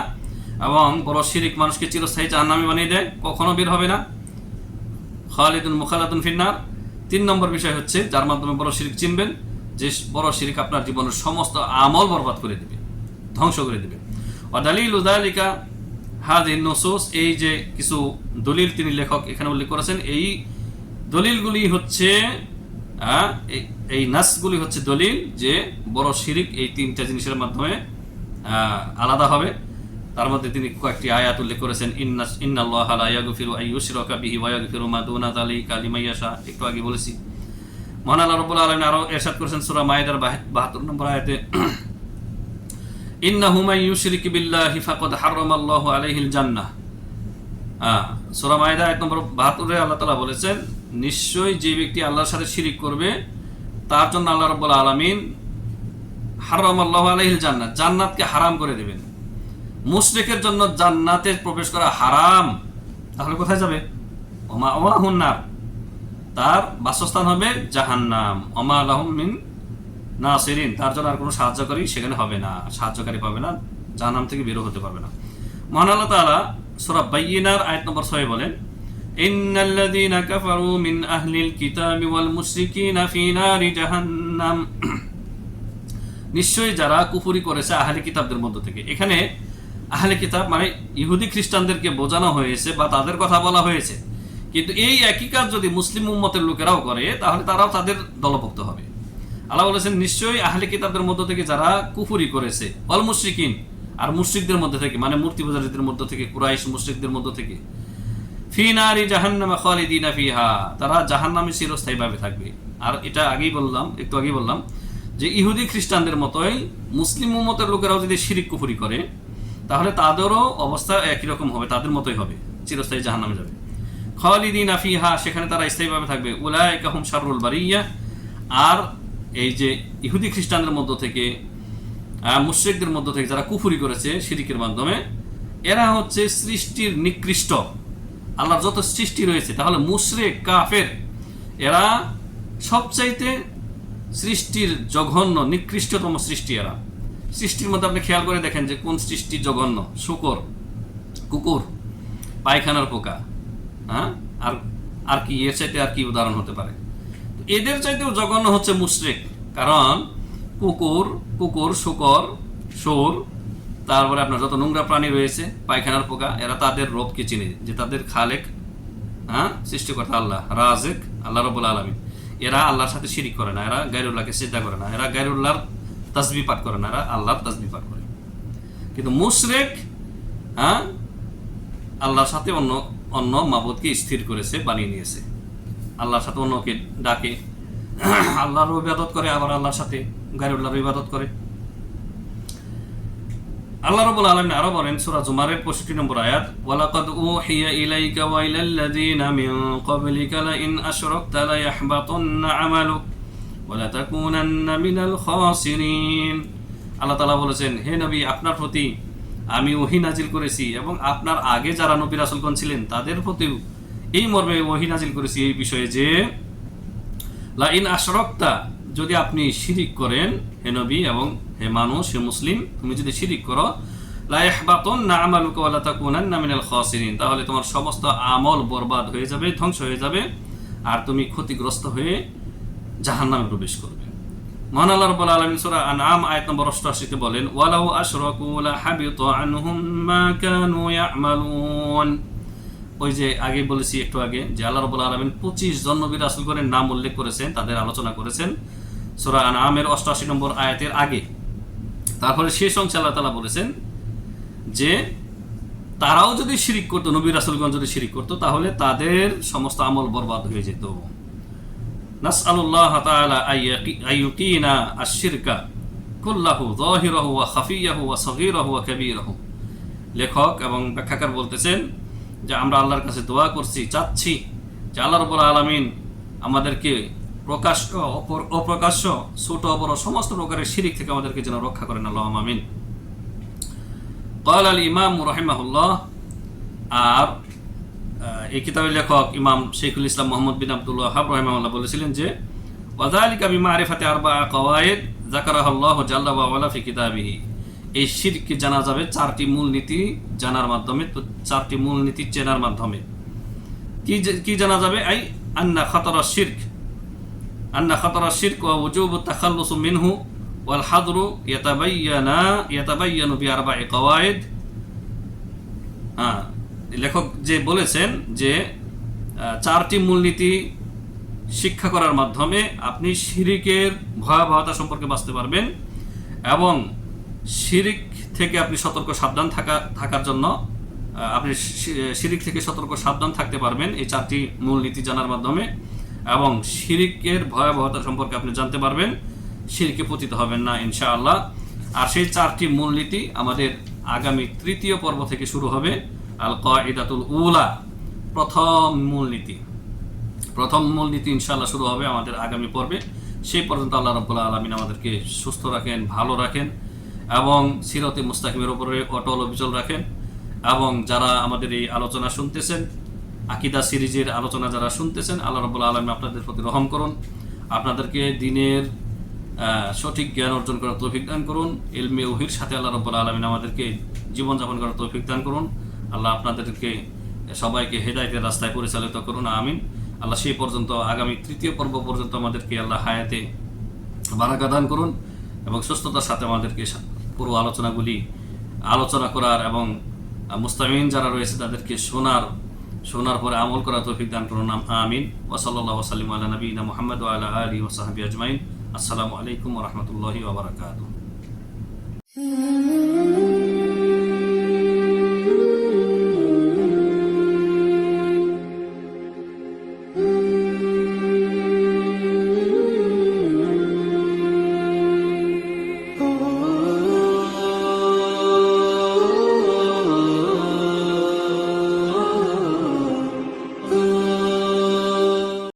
এবং বড় শিরক মানুষকে চিরস্থায়ী জাহান্নামী বানিয়ে দেয়, কখনো বের হবে না, খালিদুন মুখালাদুন ফিন্নার। 3 নম্বর বিষয় হচ্ছে যার মাধ্যমে বড় শিরক চিনবেন, যে বড় শিরক আপনার জীবনের সমস্ত আমল বরবাদ করে দেবে, ধ্বংস করে দেবে। ওয়া দালিলু যালিকা হাযিহিন নুসুস। এই যে কিছু দলিল তিনি লেখক এখানে উল্লেখ করেছেন, এই দলিলগুলি হচ্ছে এই নাসগুলি হচ্ছে দলিল যে বড় শিরক এই 3টা জিনিসের মাধ্যমে আলাদা হবে। তার মধ্যে তিনি কয়েকটি আয়াত উল্লেখ করেছেন, ইন্নাল্লাহা লা ইয়াগফিরু আন ইউশরাকা বিহি ওয়া ইয়াগফিরু মা দুনা যালিকা লিমান ইয়াশা। একটু আগে বলেছি। মহান আল্লাহ রাব্বুল আলামিন আরো ইরশাদ করেছেন সূরা মায়েদার 72 নম্বর আয়াতে, ইন্নাহু মান ইউশরিক বিল্লাহি ফাকাদ হারামাল্লাহু আলাইহিল জান্নাহ। সূরা মায়েদা আয়াত নম্বর 72 এ আল্লাহ তাআলা বলেছেন, নিশ্চয়ই যে ব্যক্তি আল্লাহর সাথে শিরক করবে তার জন্য আল্লাহ রাব্বুল আলামিন হারামাল্লাহু আলাইহিল জান্নাহ, জান্নাতকে হারাম করে দেবেন। মুশরিকের জন্য জান্নাতে প্রবেশ করা হারাম, তাহলে কোথায় যাবে? ওমা ওয়াহুন নার, তার বাসস্থান হবে জাহান্নাম। ওমা লাহুম মিন নাসিরিন, তার জন্য আর কোনো সাহায্যকারী সেখানে হবে না, সাহায্যকারী পাবে না, জাহান্নাম থেকে বের হতে পারবে না। মহান আল্লাহ তাআলা সূরা বাইয়িনার আয়াত নম্বর 6 বলেন, ইন্নাল্লাযীনা কাফারু মিন আহলিল কিতাবি ওয়াল মুশরিকিনা ফি নারি জাহান্নাম। নিশ্চয়ই যারা কুফরি করেছে আহলে কিতাবদের মধ্য থেকে। এখানে আহলে কিতাব মানে ইহুদি খ্রিস্টানদেরকে বোঝানো হয়েছে বা তাদের কথা বলা হয়েছে, কিন্তু এই একই কাজ যদি মুসলিম উম্মতের লোকেরাও করে তাহলে তারাও তাদের দলভুক্ত হবে। আল্লাহ বলেছেন, নিশ্চয়ই আহলে কিতাবদের মধ্য থেকে যারা কুফরি করেছে, ওয়াল মুশরিকিন, আর মুশরিকদের মধ্যে থেকে মানে মূর্তি পূজারীদের মধ্য থেকে, কুরাইশ মুশরিকদের মধ্য থেকে, ফি নারি জাহান্নাম খালিদিনা ফিহা, তারা জাহান্নামে চিরস্থায়ীভাবে থাকবে। আর এটা একটু আগেই বললাম যে ইহুদি খ্রিস্টানদের মতোই মুসলিম উম্মতের লোকেরাও যদি শিরক কুফরি করে তাহলে তাদেরও অবস্থা একই রকম হবে, তাদের মতোই হবে, চিরস্থায়ী জাহান্নামে যাবে। খালিদিনা ফিহা, সেখানে তারা স্থায়ীভাবে থাকবে। উলাইকা হুম শাররুল বারিয়া। আর এই যে ইহুদি খ্রিস্টানদের মধ্য থেকে, মুশরিকদের মধ্য থেকে যারা কুফরি করেছে শিরকের মাধ্যমে, এরা হচ্ছে সৃষ্টির নিকৃষ্ট। আল্লাহর যত সৃষ্টি রয়েছে, তাহলে মুশরিক কাফের এরা সবচাইতে সৃষ্টির জঘন্য নিকৃষ্টতম সৃষ্টি। এরা সৃষ্টির মধ্যে আপনি খেয়াল করে দেখেন যে কোন সৃষ্টি জঘন্য। শুকর, কুকুর, পায়খানার পোকা, আর কি এর চাইতে আর কি উদাহরণ হতে পারে? এদের চাইতেও জঘন্য হচ্ছে মুশরিক। কারণ কুকুর, শুকর, শুয়োর, তারপরে আপনার যত নোংরা প্রাণী রয়েছে, পায়খানার পোকা, এরা তাদের রবকে চিনে, যে তাদের খালেক, সৃষ্টিকর্তা আল্লাহ, রাজেক আল্লাহ রাব্বুল আলামিন। এরা আল্লাহর সাথে শিরিক করে না, এরা গায়রুল্লাহকে সিজদা করে না, এরা গায়রুল্লাহর তাসবিহ পাঠ করে না, এরা আল্লাহর তাসবিহ পাঠ করে। কিন্তু মুশরিক আল্লাহর সাথে অন্য মাবুদকে স্থির করেছে, বানিয়ে নিয়েছে, আল্লাহর সাথে অন্যকে ডাকে, আল্লাহর ইবাদত করে, আবার আল্লাহর সাথে গায়রুল্লাহর ইবাদত করে। আল্লাহ রাব্বুল আলামিন আরো বলেন সূরা জুমারের 65 নম্বর আয়াত, ওয়ালাকাদ উহিয়া ইলাইকা ওয়া ইলাল্লাযীনা মিন ক্বাবলিকা লাইন আশরাকতা লায়াহবাতান্না আমালুক ওয়া লাতাকুনান্না মিনাল খাসিরিন। আল্লাহ তাআলা বলেছেন, হে নবী, আপনার প্রতি আমি ওহী নাজিল করেছি এবং আপনার আগে যারা নবী রাসূলগণ ছিলেন তাদের প্রতিও এই মর্মে ওহী নাজিল করেছি, এই বিষয়ে যে লাইন আশরাকতা, যদি আপনি শিরিক করেন হে নবী এবং হে মানুষ, হে মুসলিম, তুমি যদি শিরিক করো, লা ইয়াহবাতান্না আমালুকা ওয়া লা তাকুনান্না মিনাল খাসিরিন, তাহলে তোমার সমস্ত আমল বরবাদ হয়ে যাবে, ধ্বংস হয়ে যাবে, আর তুমি ক্ষতিগ্রস্ত হয়ে জাহান্নামে প্রবেশ করবে। মহান আল্লাহ রাব্বুল আলামিন সূরা আনআম আয়াত নম্বর 88 তে বলেন, ওয়ালাউ আশরাকু লা হাবিতা আনহুম মা কানু ইয়ামালুন। ওই যে আগে বলেছি একটু আগে যে আল্লাহ রাব্বুল আলামিন 25 জন নবী রাসূলগণের নাম উল্লেখ করেছেন, তাদের আলোচনা করেছেন সূরা আনআমের 88 নম্বর আয়াতের আগে। তারপরে শেষ অংশে আল্লাহ তাআলা বলেছেন যে তারাও যদি শিরিক করতো, নবী রাসূলগণ যদি শিরিক করতো, তাহলে তাদের সমস্ত আমল বরবাদ হয়ে যেত। নাসআলুল্লাহ তাআলা আইয়ুকিনা আশ-শিরকা কুল্লাহু যাহিরাহু ওয়া খাফিয়াহু ওয়া সগীরাহু ওয়া কাবীরাহু। লেখক এবং ব্যাখ্যাকার বলতেছেন যে আমরা আল্লাহর কাছে দোয়া করছি, চাচ্ছি যে আল্লাহ রাব্বুল আলামিন আমাদেরকে প্রকাশ্য, অপ্রকাশ্য, ছোট বড় সমস্ত প্রকারের শিরিক থেকে আমাদেরকে যেন রক্ষা করেন, আল্লাহুম্মা আমিন। ক্বাল আল ইমাম রাহিমাহুল্লাহ। আর এই কিতাবের লেখক ইমাম শাইখুল ইসলাম মুহাম্মদ বিন আব্দুল ওয়াহাব রাহিমাহুল্লাহ বলেছিলেন যে ওয়াযালিকা বিমারিফাতি আরবা'a কাওয়াইদ যাকারাহাল্লাহু জাল্লা ওয়া আলা ফি কিতাবিহি। এই শিরককে জানা যাবে 4টি মূলনীতি জানার মাধ্যমে, তো 4টি মূলনীতি চেনার মাধ্যমে। কি জানা যাবে? আই আন্না খাতারা শিরক ওয়া ওয়ুজুবুত তাখাল্লুস মিনহু ওয়াল হাদরু ইয়াতাবায়ানু বিআরবা'i কাওয়াইদ। লেখক যে বলেছেন যে 4টি মূলনীতি শিক্ষা করার মাধ্যমে আপনি শিরিকের ভয়াবহতা সম্পর্কে বাঁচতে পারবেন এবং শিরিক থেকে আপনি সতর্ক সাবধান থাকার জন্য আপনি শিরিক থেকে সতর্ক সাবধান থাকতে পারবেন এই 4টি মূলনীতি জানার মাধ্যমে, এবং শিরিকের ভয়াবহতা সম্পর্কে আপনি জানতে পারবেন, শিরকে পতিত হবেন না ইনশাআল্লাহ। আর সেই 4টি মূলনীতি আমাদের আগামী 3য় পর্ব থেকে শুরু হবে। আল কায়দাতুল উলা, প্রথম মূলনীতি ইনশাআল্লাহ শুরু হবে আমাদের আগামী পর্বে। সেই পর্যন্ত আল্লাহ রাব্বুল আলামিন আমাদেরকে সুস্থ রাখেন, ভালো রাখেন এবং সিরাতে মুস্তাকিমের উপরে অটল অবিচল রাখেন। এবং যারা আমাদের এই আলোচনা শুনতেছেন, আকীদা সিরিজের আলোচনা যারা শুনতেছেন, আল্লাহ রাব্বুল আলামিন আপনাদের প্রতি রহম করুন, আপনাদেরকে দ্বীনের সঠিক জ্ঞান অর্জন করার তৌফিক দান করুন। ইলমে ওহীর সাথে আল্লাহ রাব্বুল আলামিন আমাদেরকে জীবনযাপন করার তৌফিক দান করুন। আল্লাহ আপনাদেরকে সবাইকে হেদায়েতের রাস্তায় পরিচালিত করুন, আমিন। আল্লাহ সেই পর্যন্ত আগামী 3য় পর্ব পর্যন্ত আমাদেরকে আল্লাহ হায়াতে বারাকা দান করুন এবং সুস্থতার সাথে আমাদেরকে পুরো আলোচনা করার এবং মুস্তামিন যারা রয়েছে তাদেরকে শোনার পরে আমল করার তৌফিক দান করুন, আমিন। ওয়া সাল্লাল্লাহু ওয়া সাল্লাম আলা নবিয়িনা মুহাম্মদ ওয়া আলা আলিহি ওয়া সাহবিহি আজমাইন। আসসালামু আলাইকুম ওয়া রাহমাতুল্লাহি ওয়া বারাকাতুহু।